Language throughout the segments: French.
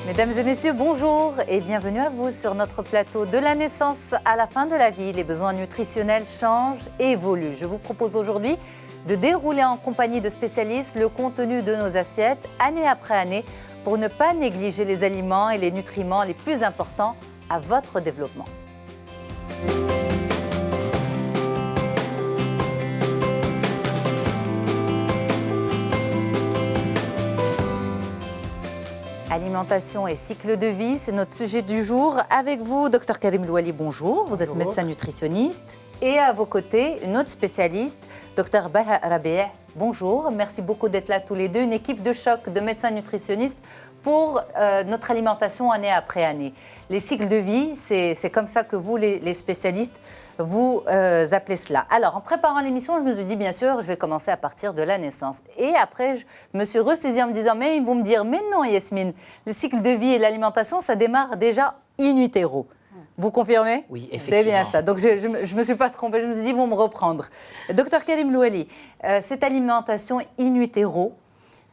Mesdames et messieurs, bonjour et bienvenue à vous sur notre plateau. De la naissance à la fin de la vie, les besoins nutritionnels changent et évoluent. Je vous propose aujourd'hui de dérouler en compagnie de spécialistes le contenu de nos assiettes année après année pour ne pas négliger les aliments et les nutriments les plus importants à votre développement. Alimentation et cycle de vie, c'est notre sujet du jour. Avec vous, Dr Karim Louali, bonjour. Vous êtes médecin nutritionniste. Et à vos côtés, une autre spécialiste, Dr Baha Rabi'. Bonjour, merci beaucoup d'être là tous les deux. Une équipe de choc de médecins nutritionnistes pour notre alimentation année après année. Les cycles de vie, c'est comme ça que vous, les spécialistes, vous appelez cela. Alors, en préparant l'émission, je me suis dit, bien sûr, je vais commencer à partir de la naissance. Et après, je me suis ressaisie en me disant, mais ils vont me dire, mais non, Yasmine, le cycle de vie et l'alimentation, ça démarre déjà in utero. Vous confirmez? Oui, effectivement. C'est bien ça. Donc, je ne me suis pas trompée. Je me suis dit, ils vont me reprendre. Docteur Karim Louali, cette alimentation in utero,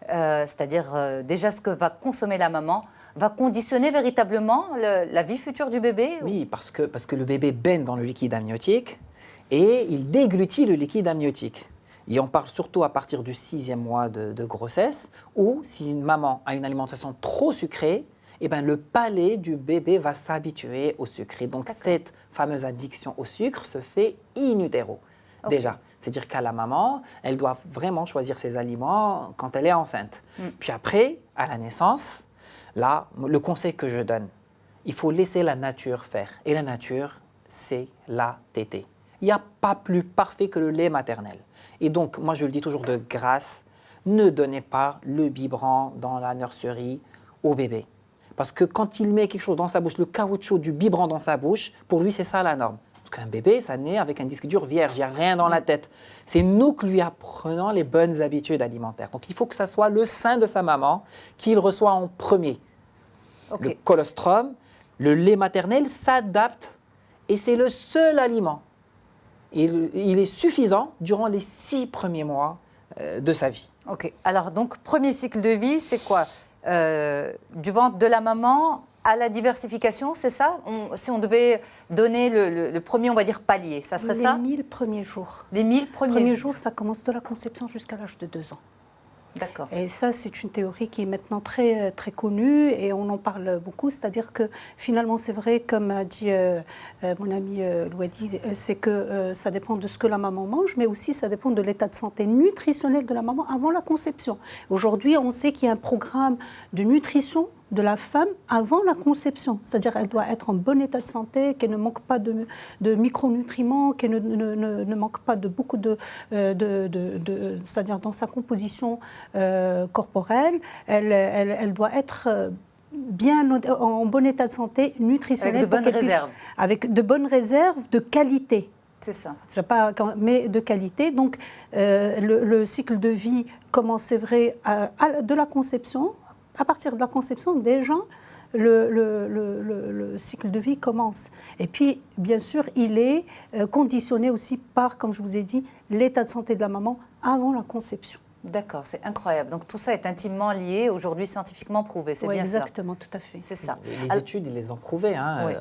c'est-à-dire déjà ce que va consommer la maman, va conditionner véritablement la vie future du bébé? Oui, parce que le bébé baigne dans le liquide amniotique et il déglutit le liquide amniotique. Et on parle surtout à partir du 6e mois de grossesse, où si une maman a une alimentation trop sucrée, eh ben, le palais du bébé va s'habituer au sucré. Donc cette fameuse addiction au sucre se fait in utero, déjà. C'est-à-dire qu'à la maman, elle doit vraiment choisir ses aliments quand elle est enceinte. Puis après, à la naissance, là, le conseil que je donne, il faut laisser la nature faire. Et la nature, c'est la tétée. Il n'y a pas plus parfait que le lait maternel. Et donc, moi je le dis toujours de grâce, ne donnez pas le biberon dans la nurserie au bébé. Parce que quand il met quelque chose dans sa bouche, le caoutchouc du biberon dans sa bouche, pour lui, c'est ça la norme. Parce qu'un bébé, ça naît avec un disque dur vierge, il n'y a rien dans la tête. C'est nous qui lui apprenons les bonnes habitudes alimentaires. Donc il faut que ça soit le sein de sa maman qu'il reçoit en premier. Le colostrum, le lait maternel s'adapte et c'est le seul aliment. Il est suffisant durant les 6 premiers mois de sa vie. Ok, alors donc premier cycle de vie, c'est quoi? Du ventre de la maman à la diversification, c'est ça? Si on devait donner le premier, on va dire, palier, ça serait ça? Les 1000 premiers jours. Les 1000 premiers jours, ça commence de la conception jusqu'à l'âge de 2 ans. D'accord. Et ça, c'est une théorie qui est maintenant très, très connue et on en parle beaucoup. C'est-à-dire que finalement, c'est vrai, comme a dit mon ami Louali, c'est que ça dépend de ce que la maman mange, mais aussi ça dépend de l'état de santé nutritionnel de la maman avant la conception. Aujourd'hui, on sait qu'il y a un programme de nutrition de la femme avant la conception. C'est-à-dire qu'elle doit être en bon état de santé, qu'elle ne manque pas de micronutriments, qu'elle ne manque pas de beaucoup c'est-à-dire dans sa composition corporelle. Elle doit être bien en bon état de santé nutritionnel. Avec de bonnes réserves. Avec de bonnes réserves de qualité. C'est ça. Mais de qualité. Donc, le cycle de vie commence, c'est vrai, de la conception. À partir de la conception, déjà, le cycle de vie commence. Et puis, bien sûr, il est conditionné aussi par, comme je vous ai dit, l'état de santé de la maman avant la conception. D'accord, c'est incroyable. Donc tout ça est intimement lié, aujourd'hui scientifiquement prouvé, c'est bien ça? Exactement, tout à fait. C'est ça. Les études, ils les ont prouvées. Hein. Oui.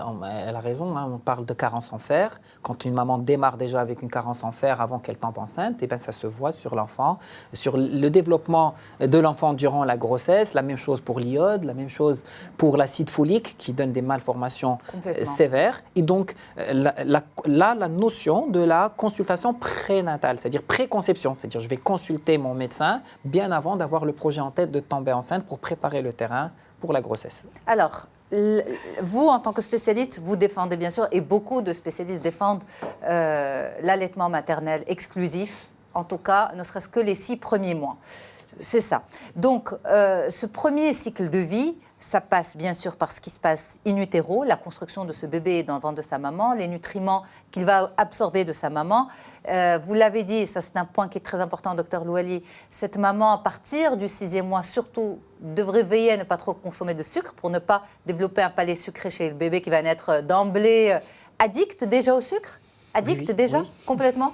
Elle a raison, hein. On parle de carence en fer. Quand une maman démarre déjà avec une carence en fer avant qu'elle tombe enceinte, eh ben, ça se voit sur l'enfant, sur le développement de l'enfant durant la grossesse. La même chose pour l'iode, la même chose pour l'acide folique qui donne des malformations sévères. Et donc la notion de la consultation prénatale, c'est-à-dire préconception, c'est-à-dire je vais consulter mon médecin bien avant d'avoir le projet en tête de tomber enceinte pour préparer le terrain pour la grossesse. Alors, vous, en tant que spécialiste, vous défendez bien sûr, et beaucoup de spécialistes défendent l'allaitement maternel exclusif, en tout cas, ne serait-ce que les 6 premiers mois. C'est ça. Donc, ce premier cycle de vie, ça passe bien sûr par ce qui se passe in utero, la construction de ce bébé dans le ventre de sa maman, les nutriments qu'il va absorber de sa maman. Vous l'avez dit, et ça c'est un point qui est très important, docteur Louali, cette maman, à partir du 6e mois, surtout, devrait veiller à ne pas trop consommer de sucre pour ne pas développer un palais sucré chez le bébé qui va naître d'emblée addict déjà au sucre? Addict déjà, complètement?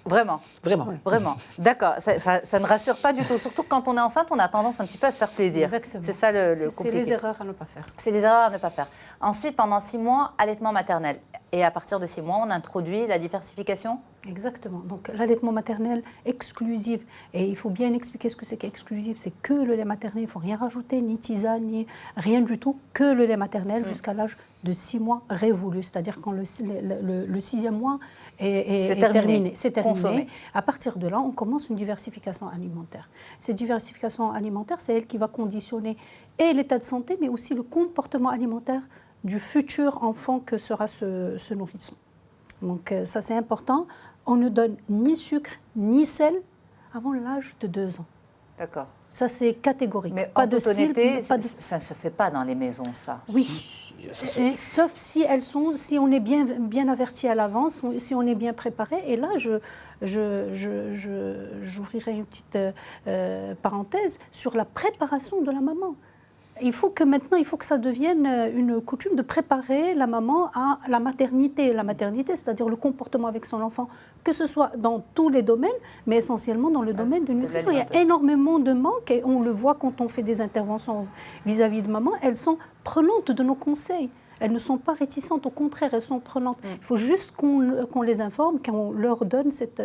Vraiment. Vraiment. Oui. Vraiment. D'accord. Ça ne rassure pas du tout. Surtout quand on est enceinte, on a tendance un petit peu à se faire plaisir. Exactement. C'est ça le C'est compliqué. les erreurs à ne pas faire. C'est des erreurs à ne pas faire. Ensuite, pendant 6 mois, allaitement maternel. Et à partir de 6 mois, on introduit la diversification. Exactement. Donc l'allaitement maternel exclusif, et il faut bien expliquer ce que c'est qu'exclusif, c'est que le lait maternel, il ne faut rien rajouter, ni tisane, ni rien du tout, que le lait maternel jusqu'à l'âge de 6 mois révolu, c'est-à-dire quand le 6e mois est terminé. C'est terminé. Consommé. À partir de là, on commence une diversification alimentaire. Cette diversification alimentaire, c'est elle qui va conditionner et l'état de santé, mais aussi le comportement alimentaire du futur enfant que sera ce nourrisson. Donc ça, c'est important. On ne donne ni sucre ni sel avant l'âge de 2 ans. D'accord. Ça, c'est catégorique. Mais pas en de toute honnêteté, pas de... ça ne se fait pas dans les maisons, ça. Oui. Si. Sauf si si on est bien averti à l'avance, si on est bien préparé. Et là, j'ouvrirai une petite parenthèse sur la préparation de la maman. Il faut que ça devienne une coutume de préparer la maman à la maternité. La maternité, c'est-à-dire le comportement avec son enfant, que ce soit dans tous les domaines, mais essentiellement dans le domaine de nutrition. Il y a énormément de manques et on le voit quand on fait des interventions vis-à-vis de maman. Elles sont prenantes de nos conseils. Elles ne sont pas réticentes, au contraire, elles sont prenantes. Il faut juste qu'on les informe, qu'on leur donne cette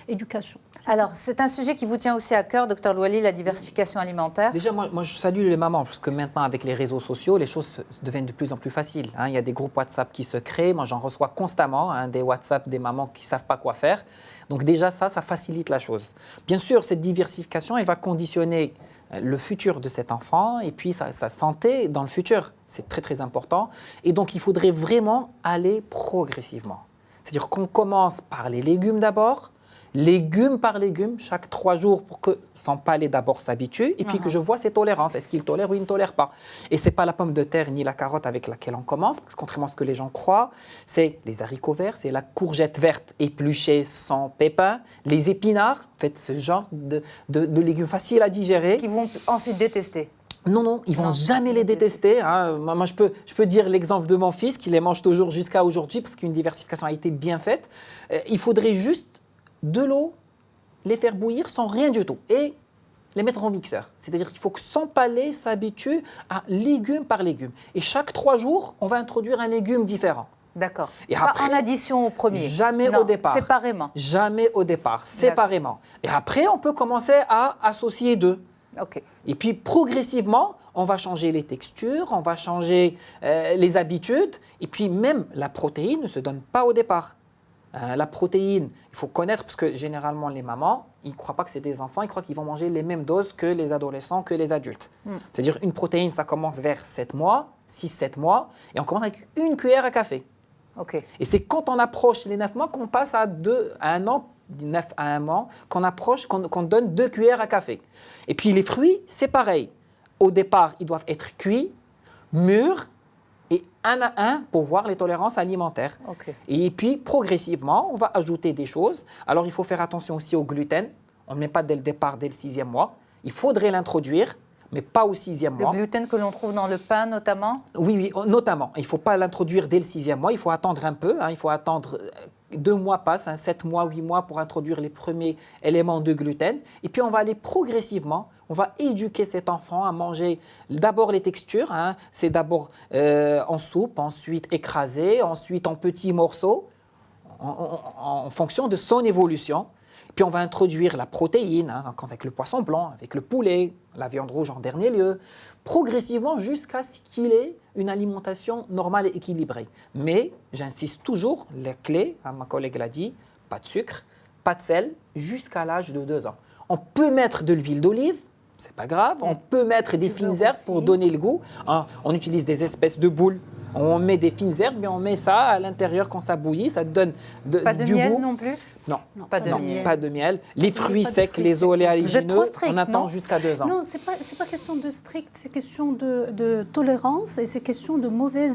éducation. Alors, c'est un sujet qui vous tient aussi à cœur, Dr Louali, la diversification alimentaire. Déjà, moi, je salue les mamans, parce que maintenant, avec les réseaux sociaux, les choses deviennent de plus en plus faciles. Il y a des groupes WhatsApp qui se créent. Moi, j'en reçois constamment, des WhatsApp des mamans qui ne savent pas quoi faire. Donc déjà, ça facilite la chose. Bien sûr, cette diversification, elle va conditionner le futur de cet enfant et puis sa santé dans le futur. C'est très, très important. Et donc, il faudrait vraiment aller progressivement. C'est-à-dire qu'on commence par les légumes d'abord, légume par légume, chaque 3 jours pour que son palais d'abord s'habitue et puis que je vois ses tolérances. Est-ce qu'il tolère ou il ne tolère pas? Et ce n'est pas la pomme de terre ni la carotte avec laquelle on commence, parce que contrairement à ce que les gens croient, c'est les haricots verts, c'est la courgette verte épluchée sans pépins, les épinards, en fait, ce genre de légumes faciles à digérer. Qui vont ensuite détester. Non, ils vont jamais les détester. Moi, je peux dire l'exemple de mon fils, qui les mange toujours jusqu'à aujourd'hui, parce qu'une diversification a été bien faite. Il faudrait juste de l'eau, les faire bouillir sans rien du tout et les mettre en mixeur. C'est-à-dire qu'il faut que son palais s'habitue à légume par légume. Et chaque 3 jours, on va introduire un légume différent. D'accord. Et pas après, en addition au premier. Jamais Non, au départ. Séparément. Jamais au départ, séparément. Et après, on peut commencer à associer 2. OK. Et puis, progressivement, on va changer les textures, on va changer les habitudes. Et puis, même la protéine ne se donne pas au départ. La protéine, il faut connaître, parce que généralement, les mamans, ils ne croient pas que c'est des enfants, ils croient qu'ils vont manger les mêmes doses que les adolescents, que les adultes. C'est-à-dire, une protéine, ça commence vers 7 mois, 6-7 mois, et on commence avec 1 cuillère à café. OK. Et c'est quand on approche les 9 mois qu'on passe à 1 an, 9 à 1 an, qu'on donne 2 cuillères à café. Et puis les fruits, c'est pareil. Au départ, ils doivent être cuits, mûrs, et 1 à 1 pour voir les tolérances alimentaires. OK. Et puis, progressivement, on va ajouter des choses. Alors, il faut faire attention aussi au gluten. On ne met pas dès le départ, dès le 6e mois. Il faudrait l'introduire, mais pas au 6e mois. Le gluten que l'on trouve dans le pain, notamment? Oui, notamment. Il ne faut pas l'introduire dès le 6e mois. Il faut attendre un peu. Il faut attendre 2 mois passent, 7 mois, 8 mois pour introduire les premiers éléments de gluten. Et puis, on va aller progressivement. On va éduquer cet enfant à manger d'abord les textures. C'est d'abord en soupe, ensuite écrasé, ensuite en petits morceaux, en fonction de son évolution. Puis on va introduire la protéine, avec le poisson blanc, avec le poulet, la viande rouge en dernier lieu, progressivement jusqu'à ce qu'il ait une alimentation normale et équilibrée. Mais j'insiste toujours, la clé, ma collègue l'a dit, pas de sucre, pas de sel, jusqu'à l'âge de 2 ans. On peut mettre de l'huile d'olive, c'est pas grave. On peut mettre des fines herbes pour donner le goût. On utilise des espèces de boules. On met des fines herbes, mais on met ça à l'intérieur quand ça bouillit. Ça donne du goût. Pas de miel non plus? Non, pas de miel. Pas de miel. Les fruits secs, les oléagineux, on attend jusqu'à 2 ans. Non, c'est pas question de strict, c'est question de tolérance et c'est question de mauvais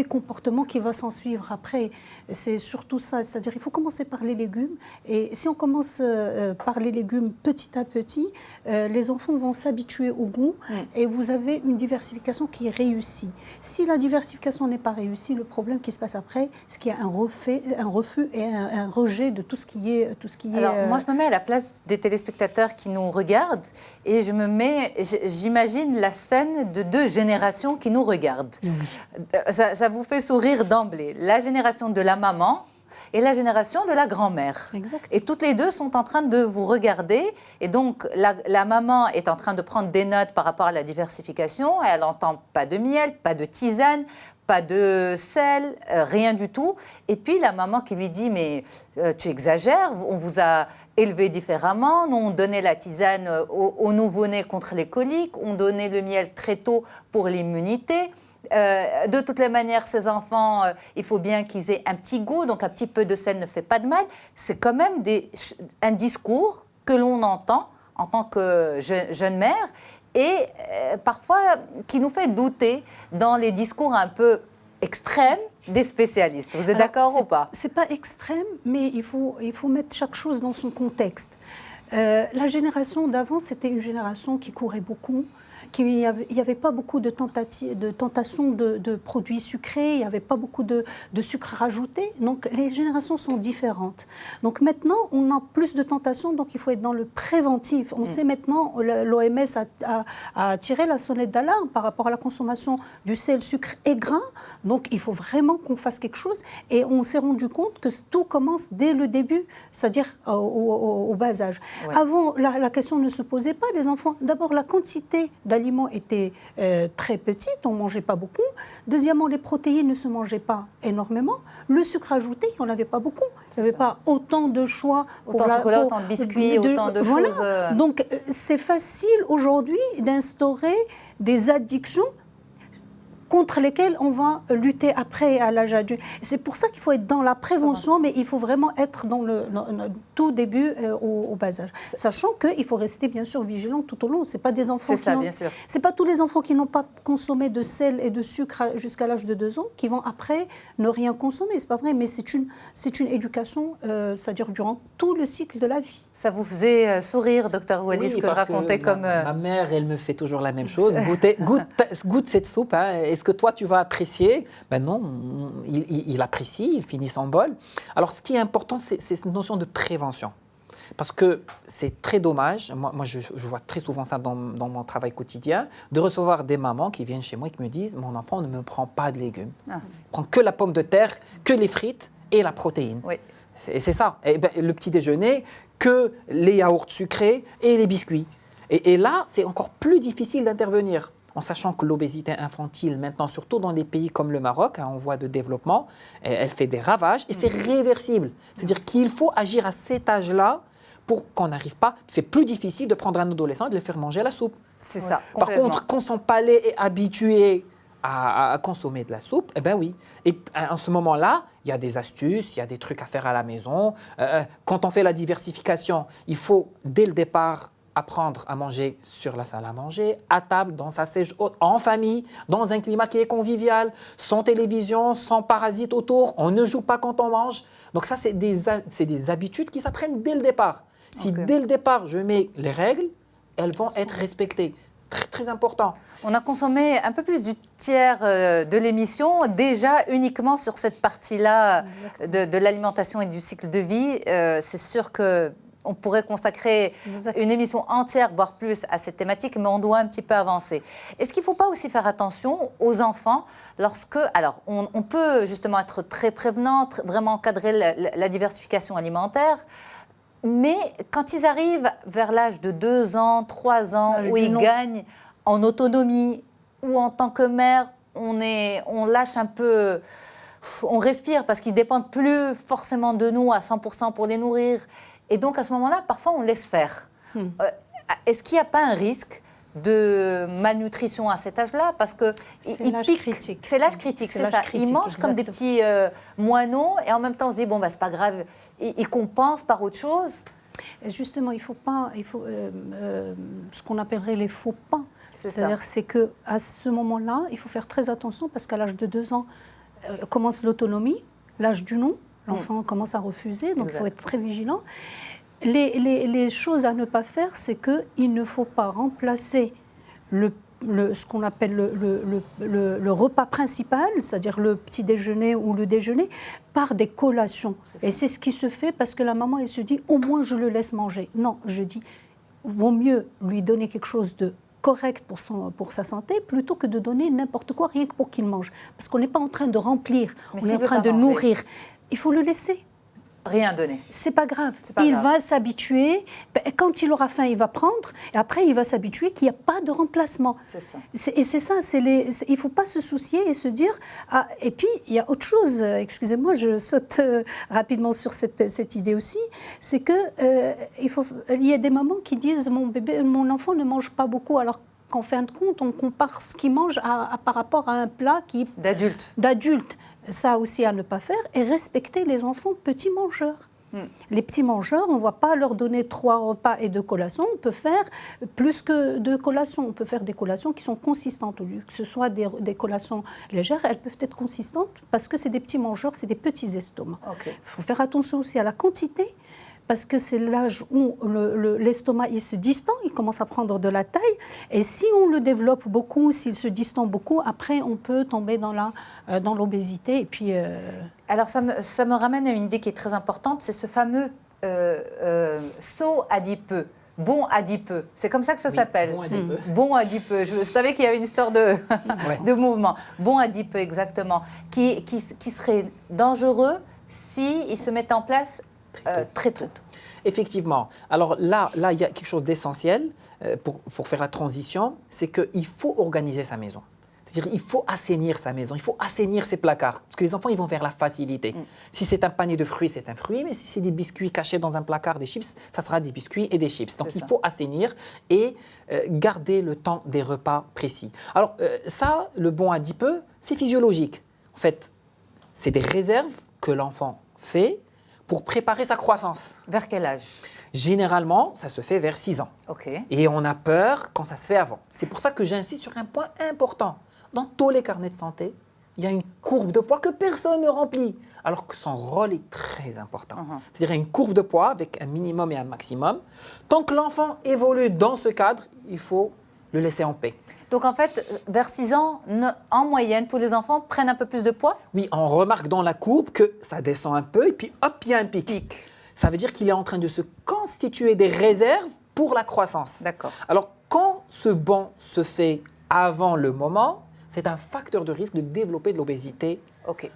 comportement qui va s'en suivre après. C'est surtout ça, c'est-à-dire il faut commencer par les légumes et si on commence par les légumes petit à petit, les enfants vont s'habituer au goût et vous avez une diversification qui est réussie. Si la diversification n'est pas réussie, le problème qui se passe après, c'est qu'il y a un refus et un rejet de tout ce qui est... Alors, moi, je me mets à la place des téléspectateurs qui nous regardent et j'imagine la scène de 2 générations qui nous regardent. Ça vous fait sourire d'emblée. La génération de la maman et la génération de la grand-mère. Et toutes les 2 sont en train de vous regarder. Et donc, la maman est en train de prendre des notes par rapport à la diversification. Elle n'entend pas de miel, pas de tisane, pas de sel, rien du tout. Et puis, la maman qui lui dit « Mais tu exagères, on vous a élevé différemment. Nous, on donnait la tisane aux nouveau-nés contre les coliques. On donnait le miel très tôt pour l'immunité. » De toutes les manières, ces enfants, il faut bien qu'ils aient un petit goût, donc un petit peu de sel ne fait pas de mal. C'est quand même un discours que l'on entend en tant que jeune mère et parfois qui nous fait douter dans les discours un peu extrêmes des spécialistes. Vous êtes d'accord ou pas? C'est pas extrême, mais il faut mettre chaque chose dans son contexte. La génération d'avant, c'était une génération qui courait beaucoup. Il n'y avait pas beaucoup de tentations de produits sucrés, il n'y avait pas beaucoup de sucre rajouté. Donc, les générations sont différentes. Donc, maintenant, on a plus de tentations, donc il faut être dans le préventif. On sait maintenant, l'OMS a tiré la sonnette d'alarme par rapport à la consommation du sel, sucre et gras. Donc, il faut vraiment qu'on fasse quelque chose. Et on s'est rendu compte que tout commence dès le début, c'est-à-dire au bas âge. Ouais. Avant, la question ne se posait pas, les enfants. D'abord, la quantité d'aliments était très petite, on ne mangeait pas beaucoup. Deuxièmement, les protéines ne se mangeaient pas énormément. Le sucre ajouté, il n'y en avait pas beaucoup. Il n'y avait pas autant de choix. Autant de chocolat, autant de biscuits, autant de voilà. choses. Donc, c'est facile aujourd'hui d'instaurer des addictions contre lesquels on va lutter après à l'âge adulte. C'est pour ça qu'il faut être dans la prévention, mais il faut vraiment être dans le tout début au bas âge. Sachant qu'il faut rester bien sûr vigilant tout au long. C'est pas des enfants c'est pas tous les enfants qui n'ont pas consommé de sel et de sucre jusqu'à l'âge de 2 ans qui vont après ne rien consommer. C'est pas vrai, mais c'est une éducation, c'est-à-dire durant tout le cycle de la vie. Ça vous faisait sourire, docteur Ouali, ce que je racontais comme... Ma mère, elle me fait toujours la même chose. Goûte cette soupe, hein. Est-ce que toi, tu vas apprécier? Ben non, il apprécie, il finit son bol. Alors, ce qui est important, c'est cette notion de prévention. Parce que c'est très dommage, moi je vois très souvent ça dans mon travail quotidien, de recevoir des mamans qui viennent chez moi et qui me disent « Mon enfant ne me prend pas de légumes. Il prend que la pomme de terre, que les frites et la protéine. Oui. » Et c'est ça. Et ben, le petit déjeuner, que les yaourts sucrés et les biscuits. Et là, c'est encore plus difficile d'intervenir. En sachant que l'obésité infantile, maintenant, surtout dans des pays comme le Maroc, en voie de développement, elle fait des ravages et c'est réversible. C'est-à-dire qu'il faut agir à cet âge-là pour qu'on n'arrive pas... C'est plus difficile de prendre un adolescent et de le faire manger la soupe. C'est ça. Par contre, quand son palais est habitué à consommer de la soupe, eh bien oui. Et en ce moment-là, il y a des astuces, il y a des trucs à faire à la maison. Quand on fait la diversification, il faut, dès le départ, apprendre à manger sur la salle à manger, à table, dans sa siège haute, en famille, dans un climat qui est convivial, sans télévision, sans parasites autour. On ne joue pas quand on mange. Donc ça, c'est des habitudes qui s'apprennent dès le départ. Si dès le départ, je mets les règles, elles vont être respectées. Très, très important. On a consommé un peu plus du tiers de l'émission, déjà uniquement sur cette partie-là de l'alimentation et du cycle de vie. C'est sûr que on pourrait consacrer une émission entière, voire plus, à cette thématique, mais on doit un petit peu avancer. Est-ce qu'il ne faut pas aussi faire attention aux enfants lorsque... Alors, on peut justement être très prévenant, vraiment encadrer la diversification alimentaire, mais quand ils arrivent vers l'âge de 2 ans, 3 ans, où ils gagnent en autonomie, ou en tant que mère, on lâche un peu... On respire parce qu'ils ne dépendent plus forcément de nous à 100% pour les nourrir. Et donc, à ce moment-là, parfois, on laisse faire. Est-ce qu'il n'y a pas un risque de malnutrition à cet âge-là? Parce que c'est l'âge critique. C'est l'âge critique, c'est ça. Ils mangent comme des petits moineaux et en même temps, on se dit, bon, bah, c'est pas grave, ils compensent par autre chose. Et justement, il faut ce qu'on appellerait les faux pas. C'est-à-dire, c'est qu'à ce moment-là, il faut faire très attention parce qu'à l'âge de 2 ans, commence l'autonomie, l'âge du non. L'enfant commence à refuser, donc il faut être très vigilant. Les choses à ne pas faire, c'est qu'il ne faut pas remplacer le ce qu'on appelle le repas principal, c'est-à-dire le petit déjeuner ou le déjeuner, par des collations. Et c'est ce qui se fait parce que la maman, elle se dit, au moins je le laisse manger. Non, je dis, vaut mieux lui donner quelque chose de correct pour sa santé, plutôt que de donner n'importe quoi, rien que pour qu'il mange. Parce qu'on n'est pas en train de remplir, on est en train de nourrir. Il faut le laisser. Rien donner. C'est pas grave. Il va s'habituer. Quand il aura faim, il va prendre. Et après, il va s'habituer qu'il n'y a pas de remplacement. C'est ça. Et c'est ça. Il ne faut pas se soucier et se dire... Ah, et puis, il y a autre chose. Excusez-moi, je saute rapidement sur cette idée aussi. C'est qu'il y a des mamans qui disent « Mon enfant ne mange pas beaucoup ». Alors qu'en fin de compte, on compare ce qu'il mange par rapport à un plat qui... D'adulte. Ça aussi à ne pas faire, et respecter les enfants petits mangeurs. Les petits mangeurs, on ne va pas leur donner 3 repas et 2 collations, on peut faire plus que 2 collations. On peut faire des collations qui sont consistantes. Au lieu que ce soit des collations légères, elles peuvent être consistantes parce que c'est des petits mangeurs, c'est des petits estomacs. Il faut faire attention aussi à la quantité, parce que c'est l'âge où l'estomac il se distend, il commence à prendre de la taille. Et si on le développe beaucoup, s'il se distend beaucoup, après on peut tomber dans l'obésité. Et puis, Alors ça me ramène à une idée qui est très importante, c'est ce fameux saut adipeux. Bon adipeux, c'est comme ça que ça s'appelle. Bon adipeux. Je savais qu'il y avait une histoire de mouvement. Bon adipeux, exactement. Qui serait dangereux s'il se met en place très tôt. Effectivement. Alors là, il y a quelque chose d'essentiel pour faire la transition, c'est qu'il faut organiser sa maison. C'est-à-dire qu'il faut assainir sa maison, il faut assainir ses placards. Parce que les enfants, ils vont vers la facilité. Si c'est un panier de fruits, c'est un fruit. Mais si c'est des biscuits cachés dans un placard, des chips, ça sera des biscuits et des chips. Donc il faut assainir et garder le temps des repas précis. Alors ça, le bon adipeux, c'est physiologique. En fait, c'est des réserves que l'enfant fait pour préparer sa croissance. Vers quel âge ? Généralement, ça se fait vers 6 ans. Et on a peur quand ça se fait avant. C'est pour ça que j'insiste sur un point important. Dans tous les carnets de santé, il y a une courbe de poids que personne ne remplit, alors que son rôle est très important. C'est-à-dire une courbe de poids avec un minimum et un maximum. Tant que l'enfant évolue dans ce cadre, il faut le laisser en paix. Donc en fait, vers 6 ans, en moyenne, tous les enfants prennent un peu plus de poids ? Oui, on remarque dans la courbe que ça descend un peu et puis hop, il y a un pic. Ça veut dire qu'il est en train de se constituer des réserves pour la croissance. D'accord. Alors quand ce bond se fait avant le moment, c'est un facteur de risque de développer de l'obésité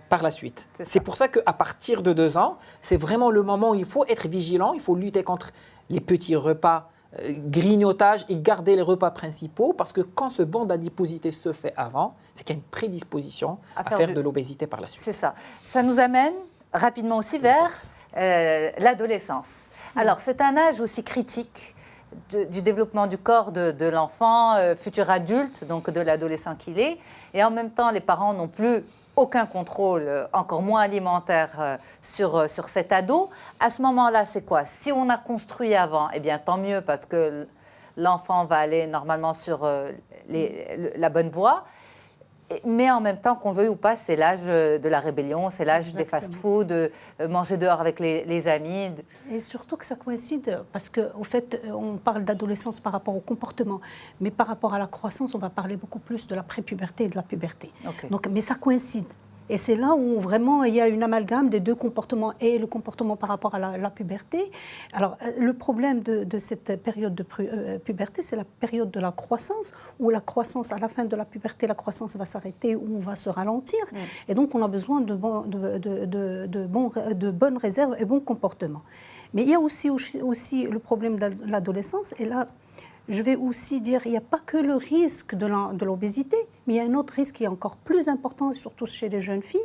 par la suite. C'est pour ça qu'à partir de 2 ans, c'est vraiment le moment où il faut être vigilant, il faut lutter contre les petits repas, grignotage et garder les repas principaux, parce que quand ce bond d'adiposité se fait avant, c'est qu'il y a une prédisposition à faire de l'obésité par la suite. C'est ça. Ça nous amène rapidement aussi vers l'adolescence. Alors, c'est un âge aussi critique du développement du corps de l'enfant, futur adulte, donc de l'adolescent qu'il est. Et en même temps, les parents n'ont plus aucun contrôle, encore moins alimentaire, sur cet ado. À ce moment-là, c'est quoi ? Si on a construit avant, eh bien, tant mieux, parce que l'enfant va aller normalement sur la bonne voie. Mais en même temps, qu'on veuille ou pas, c'est l'âge de la rébellion, c'est l'âge des fast-foods, de manger dehors avec les amis. Et surtout que ça coïncide, parce qu'au fait, on parle d'adolescence par rapport au comportement, mais par rapport à la croissance, on va parler beaucoup plus de la prépuberté et de la puberté. Donc, mais ça coïncide. Et c'est là où vraiment il y a une amalgame des 2 comportements et le comportement par rapport à la puberté. Alors, le problème de cette période de puberté, c'est la période de la croissance, où la croissance, à la fin de la puberté, la croissance va s'arrêter ou va se ralentir. Et donc, on a besoin de bonnes réserves et bons comportements. Mais il y a aussi le problème de l'adolescence. Et là, je vais aussi dire, il n'y a pas que le risque de l'obésité, mais il y a un autre risque qui est encore plus important, surtout chez les jeunes filles.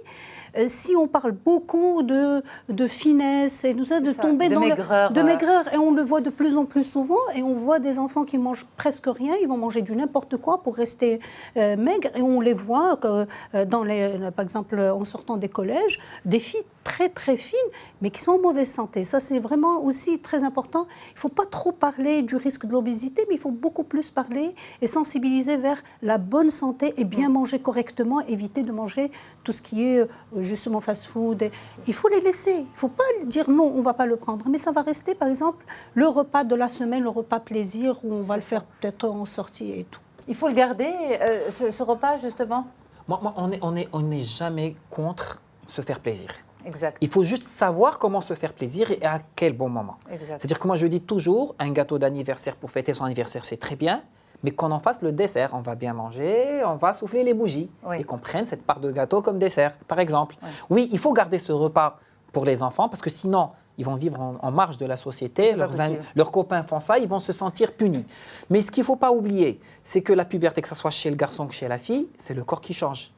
Si on parle beaucoup de finesse et de tomber dans de maigreur, et on le voit de plus en plus souvent, et on voit des enfants qui mangent presque rien, ils vont manger du n'importe quoi pour rester maigres, et on les voit par exemple en sortant des collèges, des filles très très fines, mais qui sont en mauvaise santé. Ça, c'est vraiment aussi très important. Il ne faut pas trop parler du risque de l'obésité, mais il faut beaucoup plus parler et sensibiliser vers la bonne santé et bien manger correctement, éviter de manger tout ce qui est justement fast-food. Il faut les laisser. Il ne faut pas dire non, on ne va pas le prendre. Mais ça va rester, par exemple, le repas de la semaine, le repas plaisir, où on va le faire peut-être en sortie et tout. Il faut le garder, ce repas, justement? On n'est jamais contre se faire plaisir. Exact. Il faut juste savoir comment se faire plaisir et à quel bon moment. Exact. C'est-à-dire que moi, je dis toujours, un gâteau d'anniversaire pour fêter son anniversaire, c'est très bien, mais qu'on en fasse le dessert. On va bien manger, on va souffler les bougies Oui. et qu'on prenne cette part de gâteau comme dessert, par exemple. Oui. Oui, il faut garder ce repas pour les enfants parce que sinon, ils vont vivre en marge de la société, C'est pas possible. leurs copains font ça, ils vont se sentir punis. Mais ce qu'il ne faut pas oublier, c'est que la puberté, que ce soit chez le garçon ou chez la fille, c'est le corps qui change.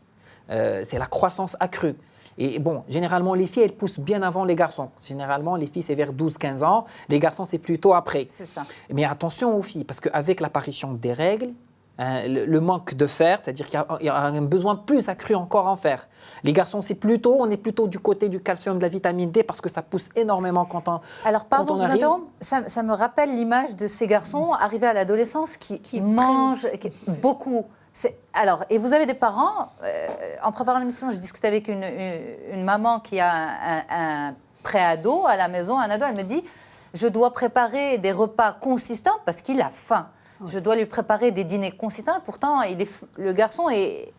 C'est la croissance accrue. Et bon, généralement, les filles, elles poussent bien avant les garçons. Généralement, les filles, c'est vers 12-15 ans. Les garçons, c'est plutôt après. C'est ça. Mais attention aux filles, parce qu'avec l'apparition des règles, le manque de fer, c'est-à-dire qu'il y a un besoin plus accru encore en fer. Les garçons, on est plutôt du côté du calcium, de la vitamine D, parce que ça pousse énormement quand on Alors, pardon quand de on vous arrive. interrompre, ça me rappelle l'image de ces garçons arrivés à l'adolescence qui mangent beaucoup. Alors, et vous avez des parents, en préparant l'émission, je discutais avec une maman qui a un pré-ado à la maison, un ado, elle me dit, je dois préparer des repas consistants parce qu'il a faim. Je dois lui préparer des dîners consistants, et pourtant, le garçon est...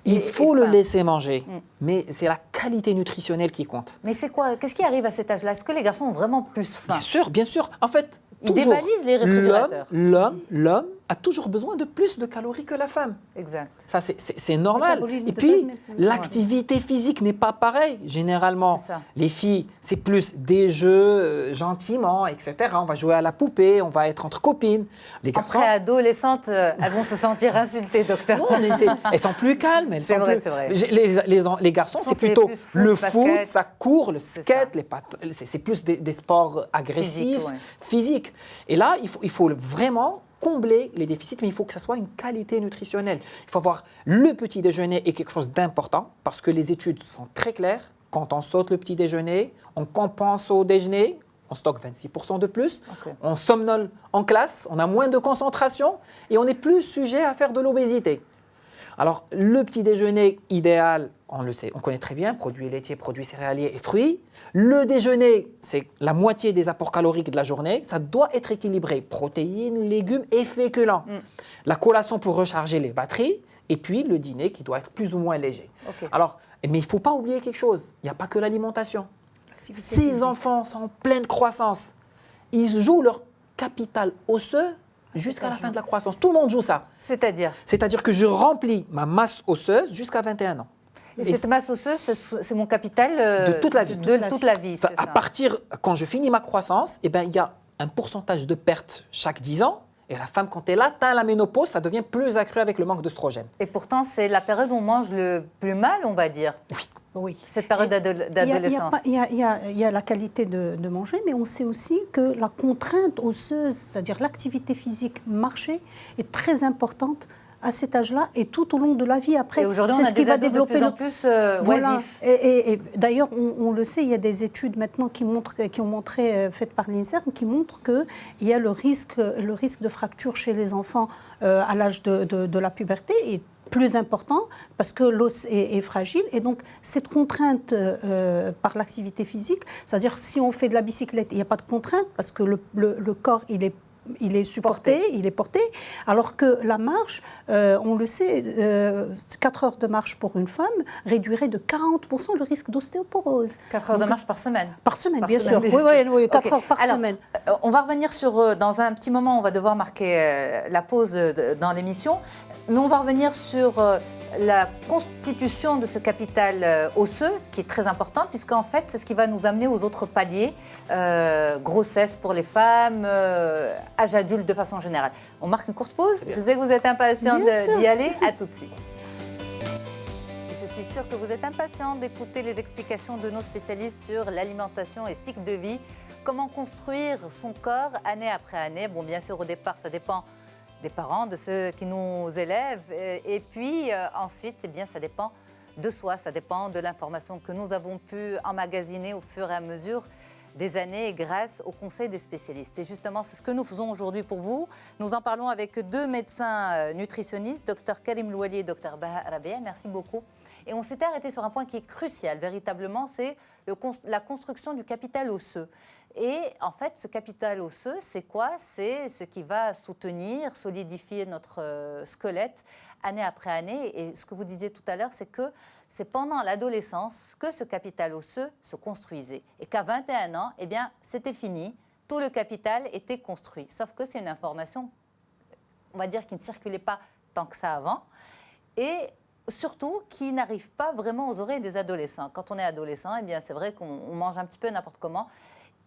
Il faut le faim. laisser manger, mais c'est la qualité nutritionnelle qui compte. Mais c'est quoi? Qu'est-ce qui arrive à cet âge-là? Est-ce que les garçons ont vraiment plus faim? Bien sûr, bien sûr. En fait, Ils toujours, dévalisent les réfrigérateurs. L'homme a toujours besoin de plus de calories que la femme. Exact. Ça, c'est normal. métabolisme Et de puis, base, mais- l'activité physique n'est pas pareille. Généralement, C'est ça. les filles, c'est plus des jeux gentiment, etc. On va jouer à la poupée, on va être entre copines. Les En garçons, préadolescente, elles vont se sentir insultées, docteur. non, mais elles sont plus calmes. C'est vrai, c'est vrai. Les garçons, Ce sont c'est plutôt plus foot, le basket. foot, ça court, le C'est skate, ça. c'est plus des sports agressifs, Physique, ouais. physiques. Et là, il faut vraiment combler les déficits, mais il faut que ça soit une qualité nutritionnelle. Il faut avoir le petit déjeuner est quelque chose d'important parce que les études sont très claires. Quand on saute le petit déjeuner, on compense au déjeuner, on stocke 26% de plus, Ok. on somnole en classe, on a moins de concentration et on est plus sujet à faire de l'obésité. Alors, le petit déjeuner idéal, on le sait, on connaît très bien, produits laitiers, produits céréaliers et fruits. Le déjeuner, c'est la moitié des apports caloriques de la journée. Ça doit être équilibré, protéines, légumes et féculents. La collation pour recharger les batteries et puis le dîner qui doit être plus ou moins léger. Ok. Alors, mais il ne faut pas oublier quelque chose, il n'y a pas que l'alimentation. L'activité Ces physique. enfants sont en pleine croissance. Ils jouent leur capital osseux jusqu'à la fin de la croissance. Tout le monde joue ça. C'est-à-dire, C'est-à-dire que je remplis ma masse osseuse jusqu'à 21 ans. et cette masse osseuse, c'est mon capital De toute la vie. De toute la vie, c'est À ça. partir, quand je finis ma croissance, eh ben, il y a un pourcentage de perte chaque 10 ans. Et la femme, quand elle atteint la ménopause, ça devient plus accru avec le manque d'œstrogène. Et pourtant, c'est la période où on mange le plus mal, on va dire. Oui. Cette période d'adolescence. Il y a la qualité de manger, mais on sait aussi que la contrainte osseuse, c'est-à-dire l'activité physique, marcher, est très importante à cet âge-là et tout au long de la vie après. Et aujourd'hui, on C'est a ce qui des va ados de développer plus en le- plus Voilà. oisifs. Et d'ailleurs, on le sait, il y a des études maintenant qui ont montré, faites par l'INSERM, qui montrent qu'il y a le risque de fracture chez les enfants à l'âge de la puberté est plus important parce que l'os est fragile. Et donc, cette contrainte par l'activité physique, c'est-à-dire si on fait de la bicyclette, il n'y a pas de contrainte parce que le corps, il est supporté, il est porté, alors que la marche, on le sait, 4 heures de marche pour une femme réduirait de 40% le risque d'ostéoporose. 4 heures de Donc, marche par semaine. Par semaine, Par bien semaine, sûr. bien sûr. Oui, 4 Ok. heures par Alors, semaine. On va revenir sur, dans un petit moment, on va devoir marquer la pause dans l'émission, mais on va revenir sur la constitution de ce capital osseux, qui est très important, puisqu'en fait, c'est ce qui va nous amener aux autres paliers, grossesse pour les femmes, âge adulte de façon générale. On marque une courte pause. Je sais que vous êtes impatient Bien sûr. d'y aller. À tout de suite. Je suis sûre que vous êtes impatient d'écouter les explications de nos spécialistes sur l'alimentation et cycle de vie. Comment construire son corps année après année. Bon, bien sûr, au départ, ça dépend des parents, de ceux qui nous élèvent. Et puis, ensuite, eh bien, ça dépend de soi. Ça dépend de l'information que nous avons pu emmagasiner au fur et à mesure des années grâce au conseil des spécialistes. Et justement, c'est ce que nous faisons aujourd'hui pour vous. Nous en parlons avec deux médecins nutritionnistes, Dr Karim Louali et Dr Baha Rabia. Merci beaucoup. Et on s'était arrêté sur un point qui est crucial, véritablement, c'est la construction du capital osseux. Et en fait, ce capital osseux, c'est quoi? C'est ce qui va soutenir, solidifier notre squelette année après année. Et ce que vous disiez tout à l'heure, c'est que c'est pendant l'adolescence que ce capital osseux se construisait. Et qu'à 21 ans, eh bien, c'était fini. Tout le capital était construit. Sauf que c'est une information, on va dire, qui ne circulait pas tant que ça avant. Et surtout, qui n'arrive pas vraiment aux oreilles des adolescents. Quand on est adolescent, eh bien, c'est vrai qu'on mange un petit peu n'importe comment.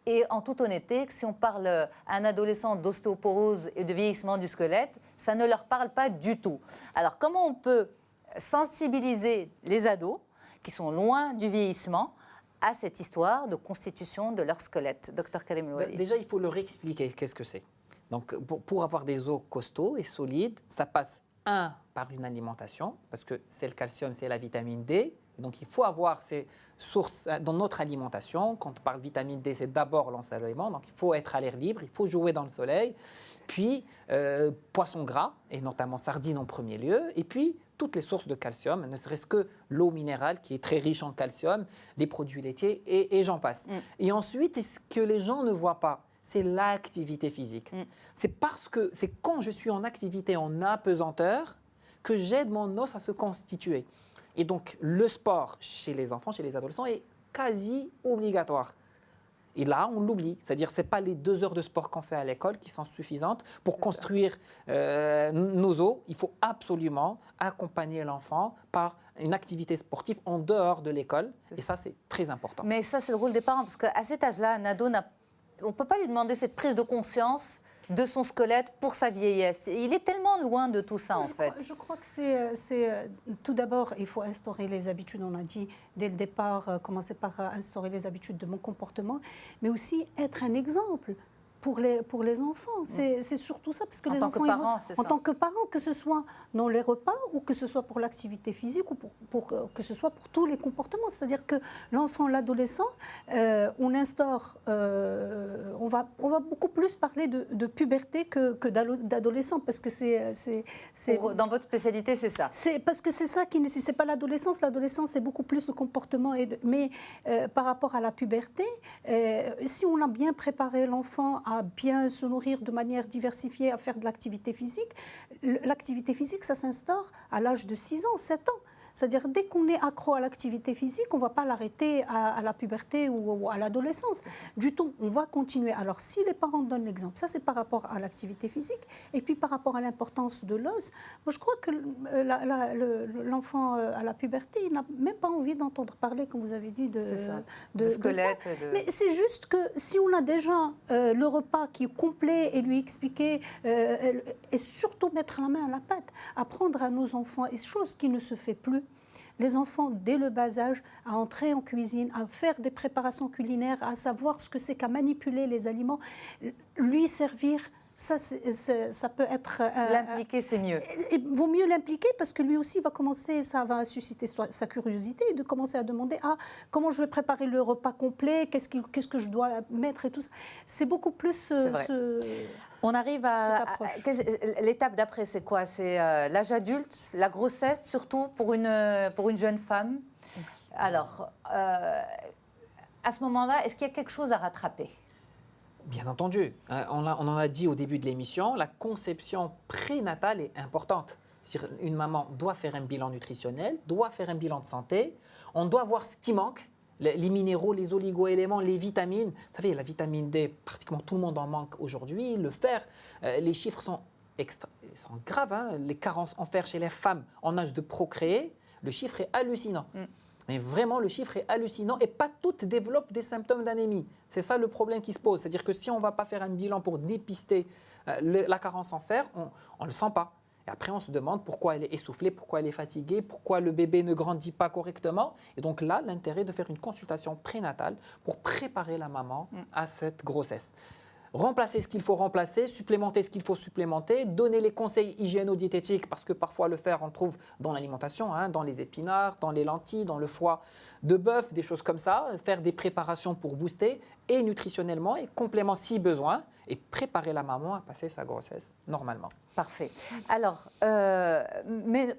Et en toute honnêteté, si on parle à un adolescent d'ostéoporose et de vieillissement du squelette, ça ne leur parle pas du tout. Alors, comment on peut sensibiliser les ados, qui sont loin du vieillissement, à cette histoire de constitution de leur squelette? Docteur Karim Louali. Déjà, il faut leur expliquer qu'est-ce que c'est. Donc, pour avoir des os costauds et solides, ça passe, par une alimentation, parce que c'est le calcium, c'est la vitamine D. Donc, il faut avoir ces sources dans notre alimentation. Quand on parle de vitamine D, c'est d'abord l'ensoleillement. Donc, il faut être à l'air libre, il faut jouer dans le soleil. Puis, poissons gras, et notamment sardines en premier lieu. Et puis, toutes les sources de calcium, ne serait-ce que l'eau minérale qui est très riche en calcium, les produits laitiers, et j'en passe. Et ensuite, ce que les gens ne voient pas, c'est l'activité physique. C'est parce que c'est quand je suis en activité, en apesanteur, que j'aide mon os à se constituer. Et donc, le sport chez les enfants, chez les adolescents, est quasi obligatoire. Et là, on l'oublie. C'est-à-dire, ce n'est pas les 2 heures de sport qu'on fait à l'école qui sont suffisantes pour construire nos os. Il faut absolument accompagner l'enfant par une activité sportive en dehors de l'école. Et ça, c'est très important. Mais ça, c'est le rôle des parents, parce qu'à cet âge-là, un ado on ne peut pas lui demander cette prise de conscience de son squelette pour sa vieillesse. Il est tellement loin de tout ça, en fait. Je crois que c'est tout d'abord, il faut instaurer les habitudes, on a dit dès le départ, commencer par instaurer les habitudes de mon comportement, mais aussi être un exemple pour les enfants. C'est surtout ça, parce que les enfants, en tant que parents, que ce soit dans les repas ou que ce soit pour l'activité physique ou que ce soit pour tous les comportements. C'est-à-dire que l'enfant, l'adolescent, on instaure, on va beaucoup plus parler de puberté que d'adolescent, parce que dans votre spécialité, c'est ça. C'est parce que c'est ça qui c'est pas l'adolescence. L'adolescence, c'est beaucoup plus le comportement. Mais par rapport à la puberté, si on a bien préparé l'enfant à bien se nourrir de manière diversifiée, à faire de l'activité physique. L'activité physique, ça s'instaure à l'âge de 6 ans, 7 ans. C'est-à-dire, dès qu'on est accro à l'activité physique, on ne va pas l'arrêter à la puberté ou à l'adolescence. Du tout, on va continuer. Alors, si les parents donnent l'exemple, ça c'est par rapport à l'activité physique, et puis par rapport à l'importance de l'os, moi je crois que l'enfant à la puberté, il n'a même pas envie d'entendre parler, comme vous avez dit, de squelette. Mais c'est juste que si on a déjà le repas qui est complet et lui expliquer, et surtout mettre la main à la pâte, apprendre à nos enfants, et chose qui ne se fait plus, les enfants, dès le bas âge, à entrer en cuisine, à faire des préparations culinaires, à savoir ce que c'est qu'à manipuler les aliments, lui servir. Ça peut être... L'impliquer, c'est mieux. Il vaut mieux l'impliquer parce que lui aussi va commencer, ça va susciter sa curiosité de commencer à demander comment je vais préparer le repas complet, qu'est-ce que je dois mettre et tout ça. C'est beaucoup plus... On arrive à l'étape d'après, c'est quoi? C'est l'âge adulte, la grossesse, surtout pour une jeune femme. Alors, à ce moment-là, est-ce qu'il y a quelque chose à rattraper? Bien entendu. On en a dit au début de l'émission, la conception prénatale est importante. C'est-à-dire, une maman doit faire un bilan nutritionnel, doit faire un bilan de santé. On doit voir ce qui manque, les minéraux, les oligo-éléments, les vitamines. Vous savez, la vitamine D, pratiquement tout le monde en manque aujourd'hui. Le fer, les chiffres sont graves. Hein. Les carences en fer chez les femmes en âge de procréer, le chiffre est hallucinant. Mais vraiment, le chiffre est hallucinant et pas toutes développent des symptômes d'anémie. C'est ça le problème qui se pose. C'est-à-dire que si on ne va pas faire un bilan pour dépister la carence en fer, on ne le sent pas. Et après, on se demande pourquoi elle est essoufflée, pourquoi elle est fatiguée, pourquoi le bébé ne grandit pas correctement. Et donc là, l'intérêt de faire une consultation prénatale pour préparer la maman à cette grossesse. Remplacer ce qu'il faut remplacer, supplémenter ce qu'il faut supplémenter, donner les conseils hygiéno-diététiques, parce que parfois le fer, on le trouve dans l'alimentation, dans les épinards, dans les lentilles, dans le foie de bœuf, des choses comme ça, faire des préparations pour booster, et nutritionnellement et complément si besoin et préparer la maman à passer sa grossesse normalement. Parfait. Alors,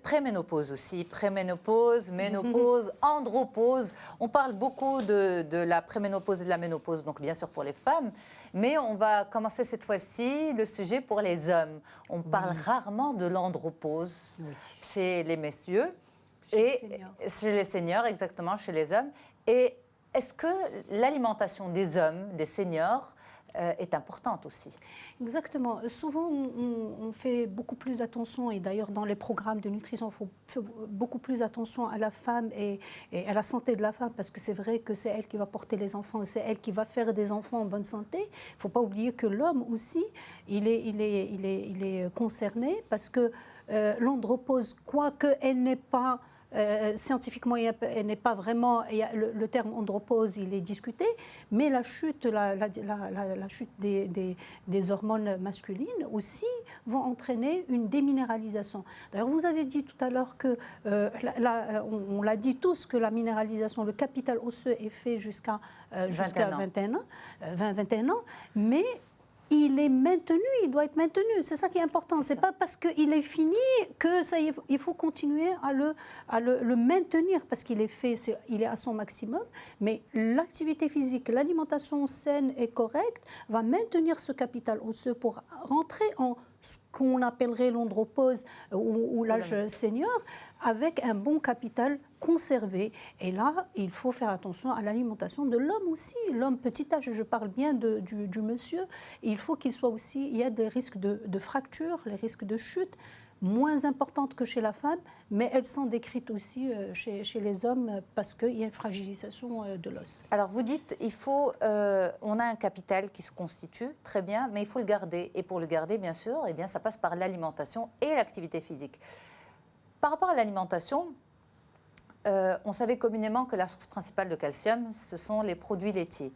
préménopause aussi, préménopause, ménopause, andropause. On parle beaucoup de la préménopause et de la ménopause, donc bien sûr pour les femmes, mais on va commencer cette fois-ci le sujet pour les hommes. On parle rarement de l'andropause chez les messieurs. Chez les seniors, exactement, chez les hommes. Et est-ce que l'alimentation des hommes, des seniors, est importante aussi? Exactement. Souvent, on fait beaucoup plus attention, et d'ailleurs dans les programmes de nutrition, il faut faire beaucoup plus attention à la femme et à la santé de la femme, parce que c'est vrai que c'est elle qui va porter les enfants, c'est elle qui va faire des enfants en bonne santé. Il ne faut pas oublier que l'homme aussi, il est concerné, parce que l'andropause, quoique elle n'est pas... scientifiquement, elle n'est pas vraiment... Le terme andropause, il est discuté, mais la chute des hormones masculines aussi vont entraîner une déminéralisation. D'ailleurs, vous avez dit tout à l'heure que, on l'a dit tous, que la minéralisation, le capital osseux est fait jusqu'à 21 ans, mais il est maintenu, il doit être maintenu. C'est ça qui est important. C'est pas parce qu'il est fini que ça, il faut continuer à le maintenir, parce qu'il est fait, il est à son maximum. Mais l'activité physique, l'alimentation saine et correcte va maintenir ce capital osseux pour rentrer en ce qu'on appellerait l'andropause ou l'âge senior, avec un bon capital conservé. Et là, il faut faire attention à l'alimentation de l'homme aussi. L'homme petit âge, je parle bien du monsieur, il faut qu'il soit aussi... Il y a des risques de fractures, les risques de chute, moins importantes que chez la femme, mais elles sont décrites aussi chez les hommes, parce qu'il y a une fragilisation de l'os. Alors vous dites, on a un capital qui se constitue, très bien, mais il faut le garder. Et pour le garder, bien sûr, eh bien, ça passe par l'alimentation et l'activité physique. Par rapport à l'alimentation, on savait communément que la source principale de calcium, ce sont les produits laitiers.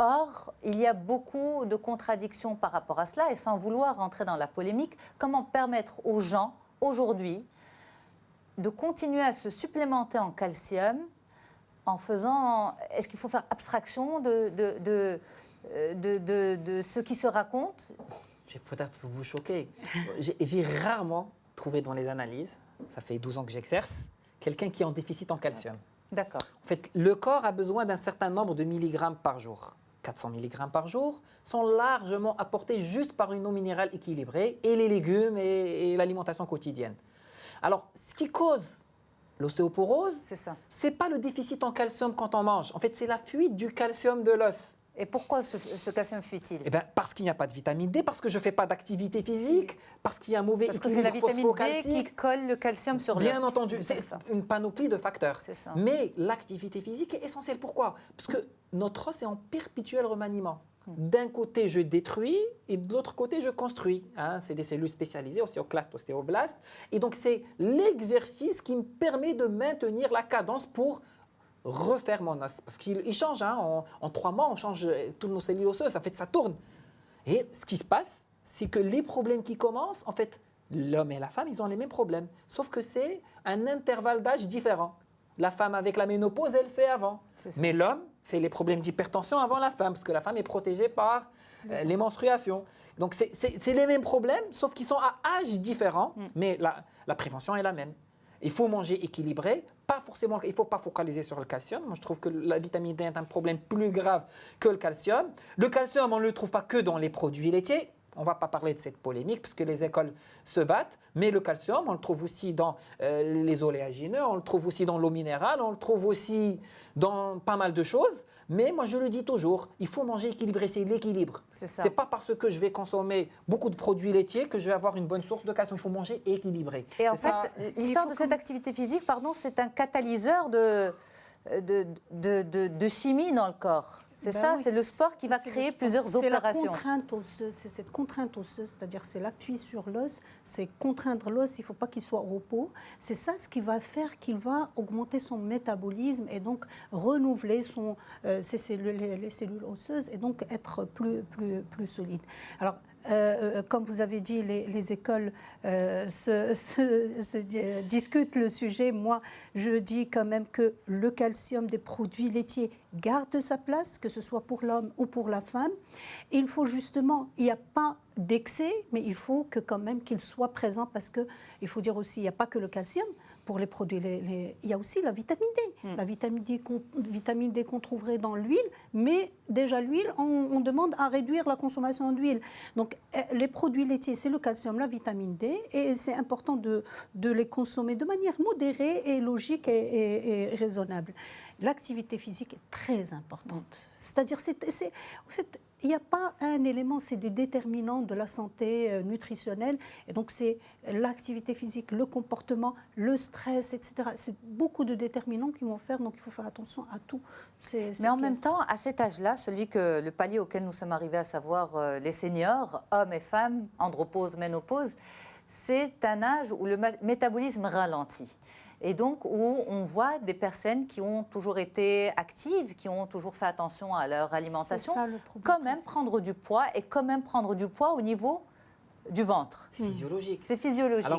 Or, il y a beaucoup de contradictions par rapport à cela, et sans vouloir rentrer dans la polémique, comment permettre aux gens, aujourd'hui, de continuer à se supplémenter en calcium en faisant... Est-ce qu'il faut faire abstraction de ce qui se raconte? Je vais peut-être vous choquer. J'ai rarement trouvé dans les analyses, ça fait 12 ans que j'exerce, quelqu'un qui est en déficit en calcium. D'accord. En fait, le corps a besoin d'un certain nombre de milligrammes par jour. 400 mg par jour sont largement apportés juste par une eau minérale équilibrée et les légumes et l'alimentation quotidienne. Alors, ce qui cause l'ostéoporose, c'est pas le déficit en calcium quand on mange. En fait, c'est la fuite du calcium de l'os. Et pourquoi ce calcium fuit-il? Eh bien, parce qu'il n'y a pas de vitamine D, parce que je ne fais pas d'activité physique, parce qu'il y a un mauvais équilibre phosphocalcique. Parce que c'est la vitamine D qui colle le calcium sur l'os. Bien entendu, c'est une panoplie de facteurs. Mais l'activité physique est essentielle. Pourquoi? Parce que notre os est en perpétuel remaniement. D'un côté, je détruis et de l'autre côté, je construis. C'est des cellules spécialisées, ostéoclastes, ostéoblastes. Et donc, c'est l'exercice qui me permet de maintenir la cadence pour refaire mon os. Parce qu'il change, en 3 mois, on change toutes nos cellules osseuses, en fait, ça tourne. Et ce qui se passe, c'est que les problèmes qui commencent, en fait, l'homme et la femme, ils ont les mêmes problèmes. Sauf que c'est un intervalle d'âge différent. La femme avec la ménopause, elle fait avant. Mais l'homme fait les problèmes d'hypertension avant la femme, parce que la femme est protégée par les menstruations. Donc, c'est les mêmes problèmes, sauf qu'ils sont à âge différent, mais la prévention est la même. Il faut manger équilibré, pas forcément, il ne faut pas focaliser sur le calcium. Moi, je trouve que la vitamine D est un problème plus grave que le calcium. Le calcium, on ne le trouve pas que dans les produits laitiers. On ne va pas parler de cette polémique parce que les écoles se battent. Mais le calcium, on le trouve aussi dans les oléagineux, on le trouve aussi dans l'eau minérale, on le trouve aussi dans pas mal de choses. Mais moi, je le dis toujours, il faut manger équilibré, c'est l'équilibre. Ce n'est pas parce que je vais consommer beaucoup de produits laitiers que je vais avoir une bonne source de calcium. Il faut manger équilibré. Et en fait, l'histoire de cette activité physique, c'est un catalyseur de chimie dans le corps. C'est c'est le sport qui va créer plusieurs opérations. C'est cette contrainte osseuse, c'est-à-dire c'est l'appui sur l'os, c'est contraindre l'os, il ne faut pas qu'il soit au repos. C'est ça ce qui va faire qu'il va augmenter son métabolisme et donc renouveler les cellules osseuses et donc être plus solide. Alors, comme vous avez dit, les écoles discutent le sujet. Moi, je dis quand même que le calcium des produits laitiers garde sa place, que ce soit pour l'homme ou pour la femme. Et il faut justement, il n'y a pas d'excès, mais il faut que quand même qu'il soit présent parce que il faut dire aussi, il n'y a pas que le calcium pour les produits, il y a aussi la vitamine D. La vitamine D qu'on trouverait dans l'huile, mais déjà l'huile, on demande à réduire la consommation d'huile. Donc les produits laitiers, c'est le calcium, la vitamine D, et c'est important de les consommer de manière modérée et logique et raisonnable. L'activité physique est très importante. C'est-à-dire, en fait, il n'y a pas un élément, c'est des déterminants de la santé nutritionnelle. Et donc, c'est l'activité physique, le comportement, le stress, etc. C'est beaucoup de déterminants qui vont faire, donc il faut faire attention à tout. Mais en même temps, à cet âge-là, le palier auquel nous sommes arrivés, à savoir les seniors, hommes et femmes, andropause, ménopause, c'est un âge où le métabolisme ralentit. Et donc, où on voit des personnes qui ont toujours été actives, qui ont toujours fait attention à leur alimentation, quand même prendre du poids, et quand même prendre du poids au niveau du ventre. C'est physiologique. C'est physiologique.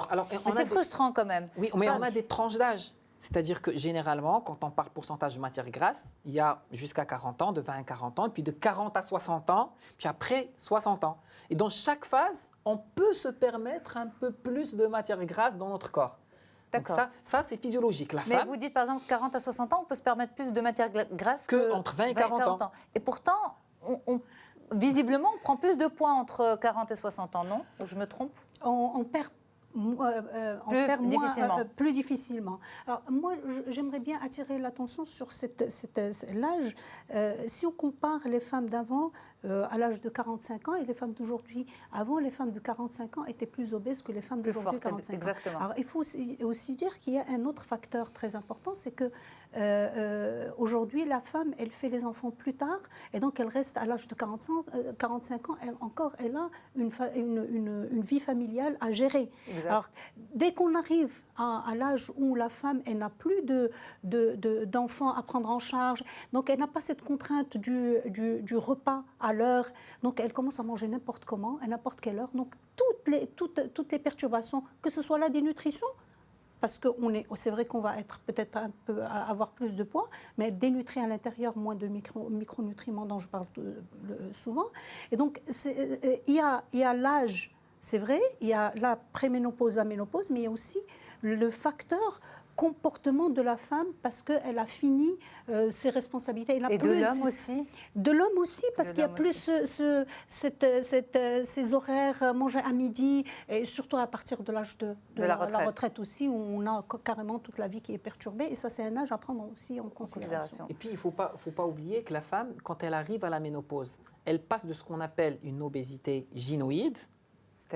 Mais c'est frustrant quand même. Oui, mais on a des tranches d'âge. C'est-à-dire que généralement, quand on parle pourcentage de matière grasse, il y a jusqu'à 40 ans, de 20 à 40 ans, et puis de 40 à 60 ans, puis après 60 ans. Et dans chaque phase, on peut se permettre un peu plus de matière grasse dans notre corps. D'accord. Donc ça c'est physiologique. La Mais femme, vous dites par exemple 40 à 60 ans, on peut se permettre plus de matière grasse entre 20 et 40 ans. Et pourtant, visiblement, on prend plus de poids entre 40 et 60 ans, non? Je me trompe? On perd plus difficilement. Alors moi, j'aimerais bien attirer l'attention sur l'âge. Si on compare les femmes d'avant à l'âge de 45 ans et les femmes d'aujourd'hui, avant, les femmes de 45 ans étaient plus obèses que les femmes d'aujourd'hui de 45 exactement. ans. Alors il faut aussi dire qu'il y a un autre facteur très important, c'est que aujourd'hui, la femme, elle fait les enfants plus tard et donc elle reste à l'âge de 45 ans, elle a une vie familiale à gérer. Exact. Alors, dès qu'on arrive à l'âge où la femme, elle n'a plus d'enfants à prendre en charge, donc elle n'a pas cette contrainte du repas à l'heure, donc elle commence à manger n'importe comment, à n'importe quelle heure. Donc, toutes les perturbations, que ce soit la dénutrition, parce que c'est vrai qu'on va être peut-être avoir plus de poids, mais être dénutri à l'intérieur, moins de micronutriments dont je parle souvent. Et donc, il y a l'âge. C'est vrai, il y a la préménopause, la ménopause, mais il y a aussi le facteur comportement de la femme parce qu'elle a fini ses responsabilités. Et de l'homme aussi? De l'homme aussi, parce qu'il y a plus ces horaires, manger à midi, et surtout à partir de l'âge de la retraite aussi, où on a carrément toute la vie qui est perturbée. Et ça, c'est un âge à prendre aussi en considération. Et puis, il ne faut pas oublier que la femme, quand elle arrive à la ménopause, elle passe de ce qu'on appelle une obésité gynoïde,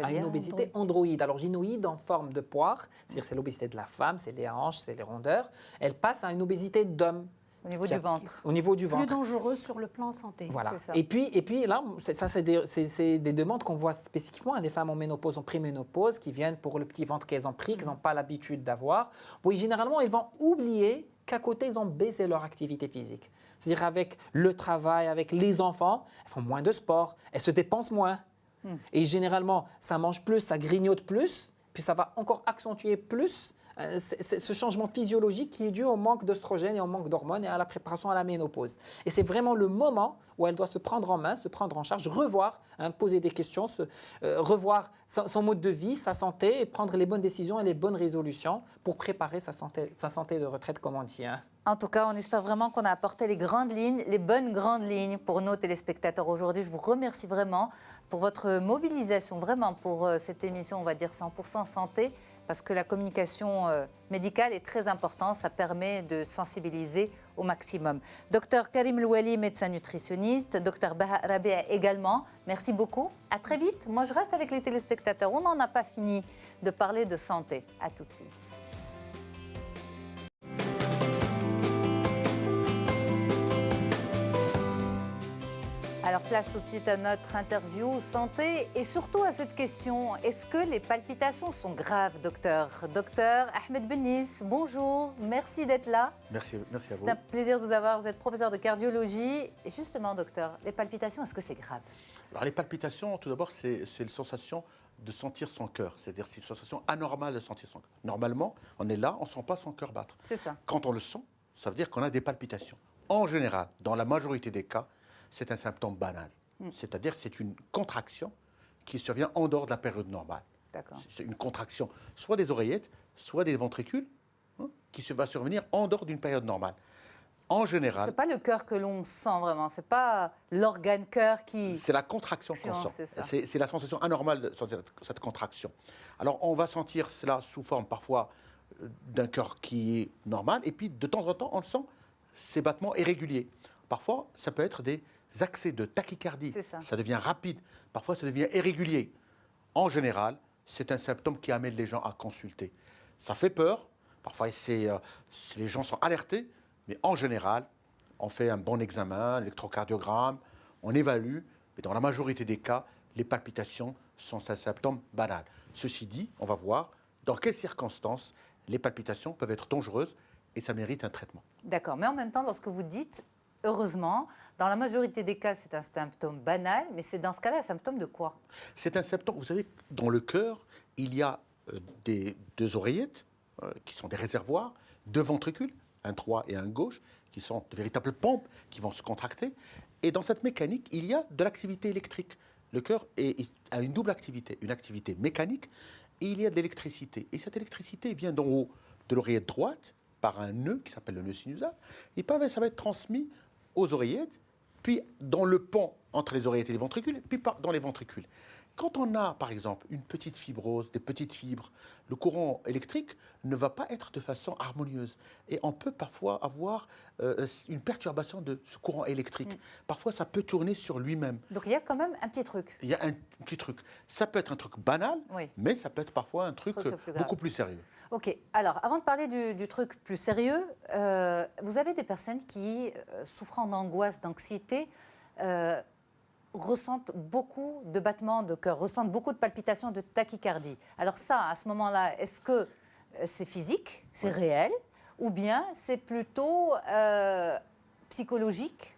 à une obésité androïde. Alors, gynoïde en forme de poire, c'est-à-dire c'est l'obésité de la femme, c'est les hanches, c'est les rondeurs. Elle passe à une obésité d'homme. Au niveau du ventre. Au niveau du ventre. Plus dangereux sur le plan santé. Voilà. C'est ça. Et puis là, c'est des demandes qu'on voit spécifiquement à des femmes en ménopause, en préménopause, qui viennent pour le petit ventre qu'elles ont pris, qu'elles n'ont pas l'habitude d'avoir. Oui, généralement, elles vont oublier qu'à côté, ils ont baissé leur activité physique. C'est-à-dire avec le travail, avec les enfants, elles font moins de sport, elles se dépensent moins. Et généralement, ça mange plus, ça grignote plus, puis ça va encore accentuer plus ce changement physiologique qui est dû au manque d'oestrogène et au manque d'hormones et à la préparation à la ménopause. Et c'est vraiment le moment où elle doit se prendre en main, se prendre en charge, revoir, poser des questions, revoir son mode de vie, sa santé et prendre les bonnes décisions et les bonnes résolutions pour préparer sa santé de retraite, comme on dit. En tout cas, on espère vraiment qu'on a apporté les grandes lignes, les bonnes grandes lignes pour nos téléspectateurs aujourd'hui. Je vous remercie vraiment pour votre mobilisation, vraiment pour cette émission, on va dire 100% santé, parce que la communication médicale est très importante, ça permet de sensibiliser au maximum. Docteur Karim Louali, médecin nutritionniste, docteur Baha Rabea également, merci beaucoup. À très vite. Moi, je reste avec les téléspectateurs. On n'en a pas fini de parler de santé. À tout de suite. Alors place tout de suite à notre interview santé et surtout à cette question, est-ce que les palpitations sont graves, docteur? Docteur Ahmed Bennis, bonjour, merci d'être là. Merci à vous. C'est un plaisir de vous avoir, vous êtes professeur de cardiologie. Et justement, docteur, les palpitations, est-ce que c'est grave? Alors les palpitations, tout d'abord, c'est une sensation de sentir son cœur, c'est-à-dire c'est une sensation anormale de sentir son cœur. Normalement, on est là, on ne sent pas son cœur battre. C'est ça. Quand on le sent, ça veut dire qu'on a des palpitations. En général, dans la majorité des cas, c'est un symptôme banal. C'est-à-dire c'est une contraction qui survient en dehors de la période normale. D'accord. C'est une contraction soit des oreillettes, soit des ventricules, qui va survenir en dehors d'une période normale. En général, C'est pas le cœur que l'on sent vraiment, c'est pas l'organe cœur qui... c'est la contraction qu'on Non, sent. c'est ça. C'est la sensation anormale de sentir cette contraction. Alors, on va sentir cela sous forme parfois d'un cœur qui est normal, et puis de temps en temps, on le sent, ces battements irréguliers. Parfois, ça peut être des accès de tachycardie. C'est ça. Ça devient rapide. Parfois, ça devient irrégulier. En général, c'est un symptôme qui amène les gens à consulter. Ça fait peur. Parfois, les gens sont alertés. Mais en général, on fait un bon examen, l'électrocardiogramme, on évalue. Mais dans la majorité des cas, les palpitations sont un symptôme banal. Ceci dit, on va voir dans quelles circonstances les palpitations peuvent être dangereuses et ça mérite un traitement. D'accord, mais en même temps, lorsque vous dites, heureusement, dans la majorité des cas, c'est un symptôme banal, mais c'est dans ce cas-là un symptôme de quoi? C'est un symptôme, vous savez, dans le cœur, il y a deux oreillettes qui sont des réservoirs, deux ventricules, un droit et un gauche, qui sont de véritables pompes qui vont se contracter. Et dans cette mécanique, il y a de l'activité électrique. Le cœur a une double activité, une activité mécanique et il y a de l'électricité. Et cette électricité vient d'en haut de l'oreillette droite par un nœud qui s'appelle le nœud sinusal. Et ça va être transmis aux oreillettes, puis dans le pont entre les oreillettes et les ventricules, puis dans les ventricules. Quand on a, par exemple, une petite fibrose, des petites fibres, le courant électrique ne va pas être de façon harmonieuse. Et on peut parfois avoir une perturbation de ce courant électrique. Parfois, ça peut tourner sur lui-même. Donc il y a quand même un petit truc. Il y a un petit truc. Ça peut être un truc banal, Oui. mais ça peut être parfois un truc Plus grave. beaucoup plus sérieux. Ok, alors avant de parler du truc plus sérieux, vous avez des personnes qui, souffrant d'angoisse, d'anxiété, ressentent beaucoup de battements de cœur, ressentent beaucoup de palpitations, de tachycardie. Alors ça, à ce moment-là, est-ce que c'est physique, c'est réel, ou bien c'est plutôt psychologique,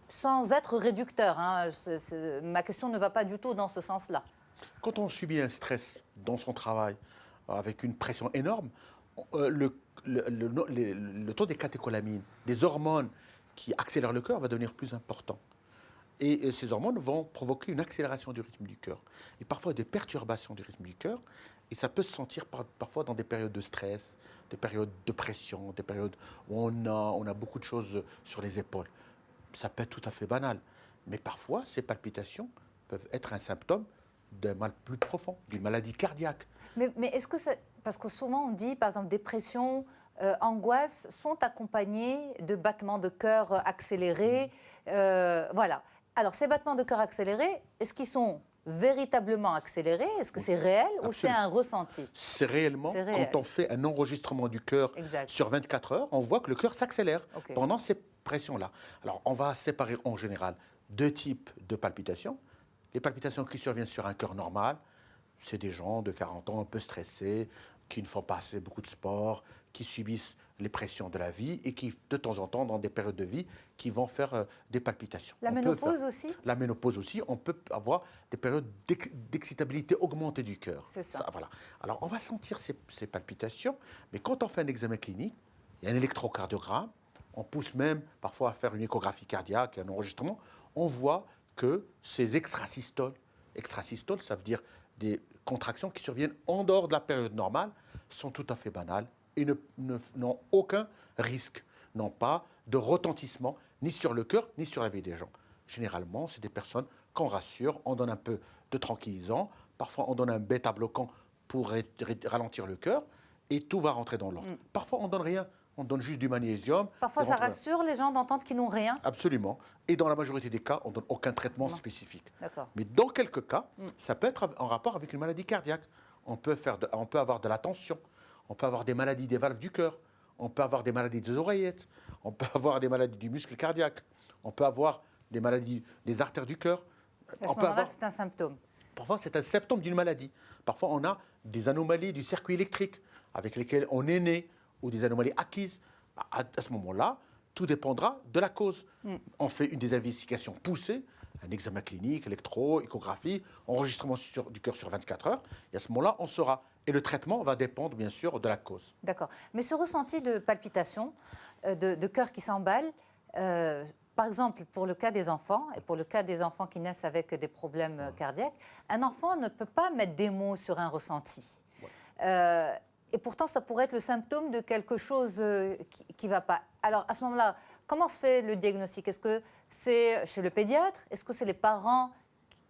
sans être réducteur, hein. Ma question ne va pas du tout dans ce sens-là. Quand on subit un stress dans son travail, avec une pression énorme, le taux des catécholamines, des hormones qui accélèrent le cœur, va devenir plus important. Et ces hormones vont provoquer une accélération du rythme du cœur. Et parfois des perturbations du rythme du cœur. Et ça peut se sentir parfois dans des périodes de stress, des périodes de pression, des périodes où on a beaucoup de choses sur les épaules. Ça peut être tout à fait banal. Mais parfois, ces palpitations peuvent être un symptôme d'un mal plus profond, d'une maladie cardiaque. Mais est-ce que c'est... Parce que souvent on dit, par exemple, dépression, angoisse sont accompagnés de battements de cœur accélérés. Voilà. Alors ces battements de cœur accélérés, est-ce qu'ils sont véritablement accélérés? Est-ce que c'est réel ou c'est un ressenti? C'est réellement, réel. quand on fait un enregistrement du cœur Exact. sur 24 heures, on voit que le cœur s'accélère Ok. pendant ces pressions-là. Alors on va séparer en général deux types de palpitations. Les palpitations qui surviennent sur un cœur normal, c'est des gens de 40 ans un peu stressés, qui ne font pas assez beaucoup de sport, qui subissent les pressions de la vie et qui, de temps en temps, dans des périodes de vie, qui vont faire des palpitations. La ménopause aussi? La ménopause aussi, on peut avoir des périodes d'excitabilité augmentée du cœur. C'est ça. Voilà. Alors, on va sentir ces palpitations, mais quand on fait un examen clinique, il y a un électrocardiogramme, on pousse même parfois à faire une échographie cardiaque, un enregistrement, on voit que ces extrasystoles, ça veut dire des contractions qui surviennent en dehors de la période normale, sont tout à fait banales et n'ont aucun risque, n'ont pas de retentissement ni sur le cœur ni sur la vie des gens. Généralement, c'est des personnes qu'on rassure, on donne un peu de tranquillisant, parfois on donne un bêta-bloquant pour ralentir le cœur et tout va rentrer dans l'ordre. Parfois on donne rien, on donne juste du magnésium. Parfois ça rassure les gens d'entendre qu'ils n'ont rien. Absolument. Et dans la majorité des cas, on ne donne aucun traitement spécifique. D'accord. Mais dans quelques cas, ça peut être en rapport avec une maladie cardiaque. On peut avoir de la tension, on peut avoir des maladies des valves du cœur, on peut avoir des maladies des oreillettes, on peut avoir des maladies du muscle cardiaque, on peut avoir des maladies des artères du cœur. À ce moment-là, c'est un symptôme. Parfois, c'est un symptôme d'une maladie. Parfois, on a des anomalies du circuit électrique avec lesquelles on est né ou des anomalies acquises. À ce moment-là, tout dépendra de la cause. On fait des investigations poussées, un examen clinique, électro, échographie, enregistrement du cœur sur 24 heures. Et à ce moment-là, on saura. Et le traitement va dépendre, bien sûr, de la cause. D'accord. Mais ce ressenti de palpitation, de cœur qui s'emballe, Par exemple, pour le cas des enfants, et pour le cas des enfants qui naissent avec des problèmes cardiaques, un enfant ne peut pas mettre des mots sur un ressenti. Et pourtant, ça pourrait être le symptôme de quelque chose qui ne va pas. Alors, à ce moment-là, comment se fait le diagnostic? Est-ce que c'est chez le pédiatre? Est-ce que c'est les parents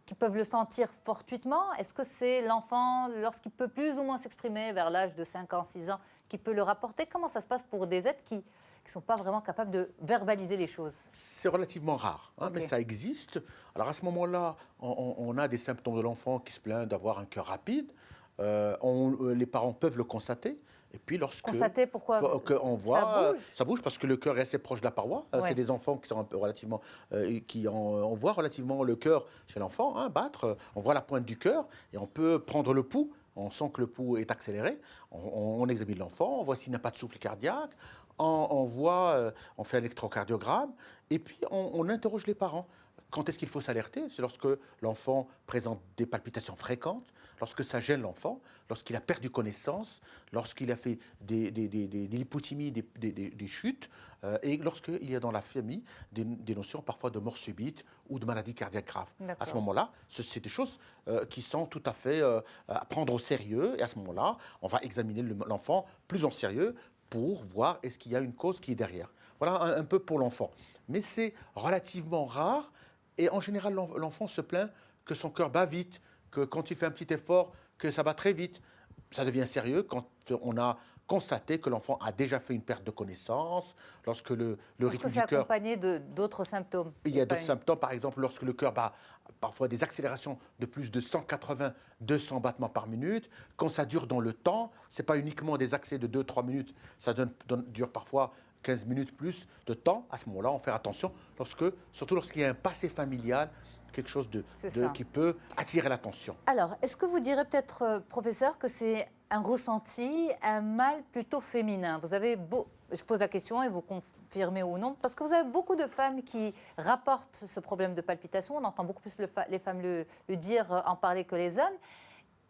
qui peuvent le sentir fortuitement? Est-ce que c'est l'enfant, lorsqu'il peut plus ou moins s'exprimer vers l'âge de 5 ans, 6 ans, qui peut le rapporter? Comment ça se passe pour des êtres qui ne sont pas vraiment capables de verbaliser les choses? C'est relativement rare, hein, Ok. mais ça existe. Alors à ce moment-là, on a des symptômes de l'enfant qui se plaint d'avoir un cœur rapide. Les parents peuvent le constater. Et puis lorsque Constater pourquoi on voit, ça bouge? ça bouge parce que le cœur est assez proche de la paroi. Ouais. C'est des enfants qui sont un peu relativement, on voit relativement le cœur chez l'enfant battre. On voit la pointe du cœur et on peut prendre le pouls. On sent que le pouls est accéléré. On examine l'enfant, on voit s'il n'a pas de souffle cardiaque. On fait un électrocardiogramme et puis on interroge les parents. Quand est-ce qu'il faut s'alerter? C'est lorsque l'enfant présente des palpitations fréquentes, lorsque ça gêne l'enfant, lorsqu'il a perdu connaissance, lorsqu'il a fait des lipothymies, des chutes, et lorsqu'il y a dans la famille des notions parfois de mort subite ou de maladie cardiaque grave. À ce moment-là, c'est des choses qui sont tout à fait à prendre au sérieux. Et à ce moment-là, on va examiner l'enfant plus en sérieux pour voir est-ce qu'il y a une cause qui est derrière. Voilà un peu pour l'enfant. Mais c'est relativement rare. Et en général, l'enfant se plaint que son cœur bat vite, que quand il fait un petit effort, que ça bat très vite. Ça devient sérieux quand on a constaté que l'enfant a déjà fait une perte de connaissance, lorsque le rythme du cœur... Est-ce que c'est accompagné d'autres symptômes? Il y a d'autres symptômes, par exemple, lorsque le cœur bat parfois des accélérations de plus de 180-200 battements par minute. Quand ça dure dans le temps, ce n'est pas uniquement des accès de 2-3 minutes, ça dure parfois 15 minutes plus de temps. À ce moment-là, on fait attention, surtout lorsqu'il y a un passé familial, quelque chose qui peut attirer l'attention. Alors, est-ce que vous direz peut-être, professeur, que c'est un ressenti, un mal plutôt féminin? Vous avez je pose la question et vous confirmez ou non, parce que vous avez beaucoup de femmes qui rapportent ce problème de palpitation. On entend beaucoup plus les femmes le dire, en parler que les hommes,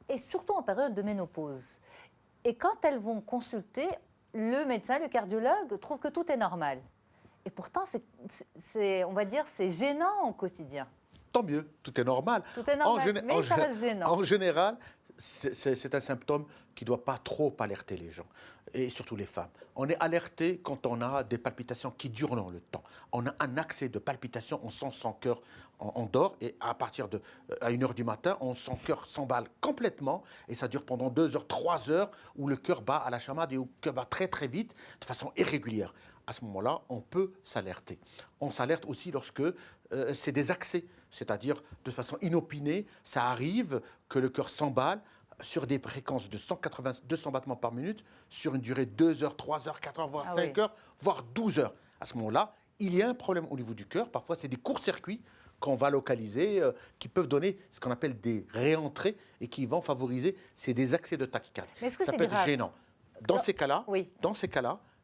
et surtout en période de ménopause. Et quand elles vont consulter, le médecin, le cardiologue, trouve que tout est normal. Et pourtant, on va dire, c'est gênant au quotidien. Tant mieux, tout est normal. Tout est normal, mais ça reste gênant. En général, c'est un symptôme qui ne doit pas trop alerter les gens, et surtout les femmes. On est alerté quand on a des palpitations qui durent dans le temps. On a un accès de palpitation, on sent son cœur, on dort, et à partir à 1h du matin, on sent son cœur s'emballe complètement, et ça dure pendant 2 heures, 3 heures, où le cœur bat à la chamade et où le cœur bat très très vite, de façon irrégulière. À ce moment-là, on peut s'alerter. On s'alerte aussi lorsque c'est des accès, c'est-à-dire de façon inopinée, ça arrive que le cœur s'emballe sur des fréquences de 180-200 battements par minute, sur une durée de 2 heures, 3 heures, 4 heures, voire 5 heures, voire 12 heures. À ce moment-là, il y a un problème au niveau du cœur. Parfois, c'est des courts-circuits qu'on va localiser, qui peuvent donner ce qu'on appelle des réentrées et qui vont favoriser des accès de tachycardie. Mais est-ce que ça c'est peut être grave? gênant. Dans ces cas-là, oui.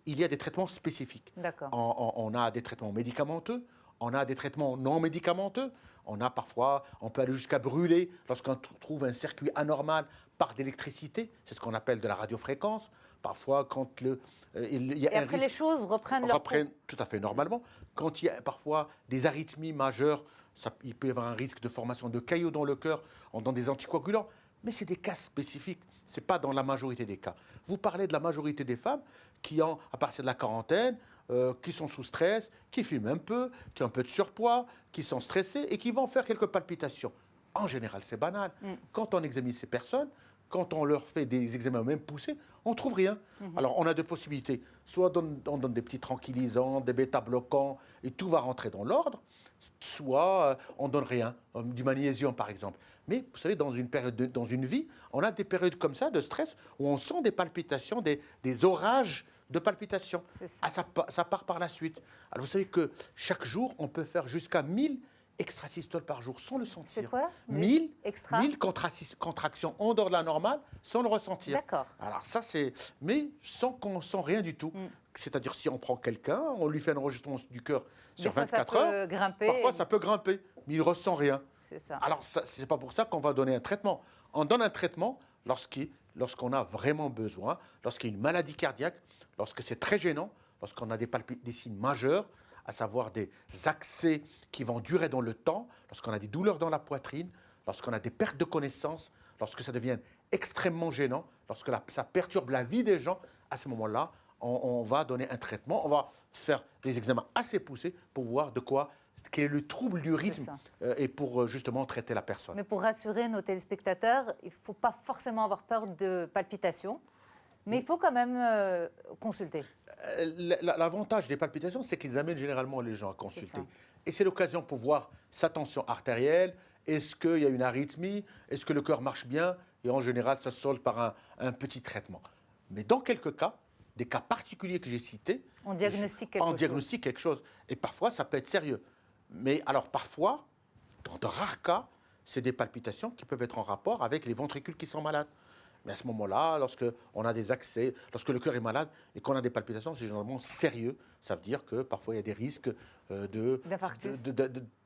Il y a des traitements spécifiques. On a des traitements médicamenteux, on a des traitements non médicamenteux. On peut aller jusqu'à brûler lorsqu'on trouve un circuit anormal par d'électricité. C'est ce qu'on appelle de la radiofréquence. Parfois, quand il y a un risque, les choses reprennent leur cours. Tout à fait normalement. Quand il y a parfois des arythmies majeures, il peut y avoir un risque de formation de caillots dans le cœur, dans des anticoagulants. Mais c'est des cas spécifiques, ce n'est pas dans la majorité des cas. Vous parlez de la majorité des femmes qui, à partir de la quarantaine, qui sont sous stress, qui fument un peu, qui ont un peu de surpoids, qui sont stressées et qui vont faire quelques palpitations. En général, c'est banal. Quand on examine ces personnes, quand on leur fait des examens même poussés, on ne trouve rien. Alors, on a deux possibilités. Soit on donne des petits tranquillisants, des bêta-bloquants, et tout va rentrer dans l'ordre. Soit on ne donne rien, du magnésium par exemple. Mais vous savez, dans une vie, on a des périodes comme ça de stress où on sent des palpitations, des orages de palpitations. Ça part par la suite. Alors vous savez que chaque jour, on peut faire jusqu'à 1000 extrasystoles par jour sans le sentir. C'est quoi 1000 contractions en dehors de la normale sans le ressentir. D'accord. Alors ça c'est... Mais sans qu'on sent rien du tout. C'est-à-dire si on prend quelqu'un, on lui fait un enregistrement du cœur sur 24 heures. Parfois ça peut grimper, mais il ne ressent rien. C'est ça. Alors ce n'est pas pour ça qu'on va donner un traitement. On donne un traitement lorsqu'on a vraiment besoin, lorsqu'il y a une maladie cardiaque, lorsque c'est très gênant, lorsqu'on a des signes majeurs. à savoir des accès qui vont durer dans le temps, lorsqu'on a des douleurs dans la poitrine, lorsqu'on a des pertes de connaissance, lorsque ça devient extrêmement gênant, lorsque ça perturbe la vie des gens, à ce moment-là, on va donner un traitement, on va faire des examens assez poussés pour voir quel est le trouble du rythme et pour justement traiter la personne. Mais pour rassurer nos téléspectateurs, il ne faut pas forcément avoir peur de palpitations, mais il faut quand même consulter. L'avantage des palpitations, c'est qu'ils amènent généralement les gens à consulter. Et c'est l'occasion pour voir sa tension artérielle, est-ce qu'il y a une arythmie, est-ce que le cœur marche bien, et en général, ça se solde par un petit traitement. Mais dans quelques cas, des cas particuliers que j'ai cités, on diagnostique quelque chose. Et parfois, ça peut être sérieux. Mais alors parfois, dans de rares cas, c'est des palpitations qui peuvent être en rapport avec les ventricules qui sont malades. Mais à ce moment-là, lorsqu'on a des accès, lorsque le cœur est malade et qu'on a des palpitations, c'est généralement sérieux. Ça veut dire que parfois il y a des risques de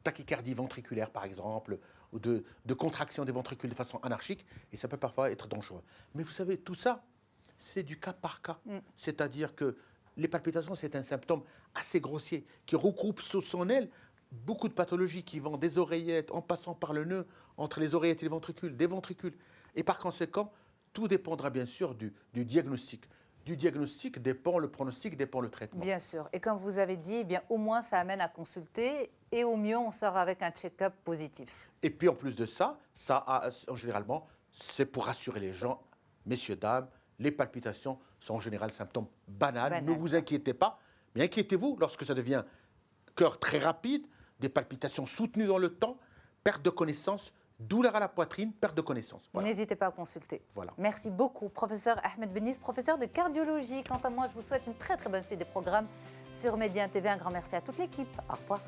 tachycardie ventriculaire, par exemple, ou de contraction des ventricules de façon anarchique, et ça peut parfois être dangereux. Mais vous savez, tout ça, c'est du cas par cas. C'est-à-dire que les palpitations, c'est un symptôme assez grossier qui regroupe sous son aile beaucoup de pathologies qui vont des oreillettes en passant par le nœud, entre les oreillettes et les ventricules, des ventricules. Et par conséquent, tout dépendra bien sûr du diagnostic. Du diagnostic dépend le pronostic, dépend le traitement. Bien sûr. Et comme vous avez dit, eh bien, au moins ça amène à consulter et au mieux on sort avec un check-up positif. Et puis en plus de ça, généralement, c'est pour rassurer les gens, messieurs, dames, les palpitations sont en général symptômes banals. Ne vous inquiétez pas, mais inquiétez-vous lorsque ça devient cœur très rapide, des palpitations soutenues dans le temps, perte de connaissance, douleur à la poitrine, perte de connaissance. Voilà. N'hésitez pas à consulter. Voilà. Merci beaucoup, professeur Ahmed Bennis, professeur de cardiologie. Quant à moi, je vous souhaite une très très bonne suite des programmes sur Média TV. Un grand merci à toute l'équipe. Au revoir.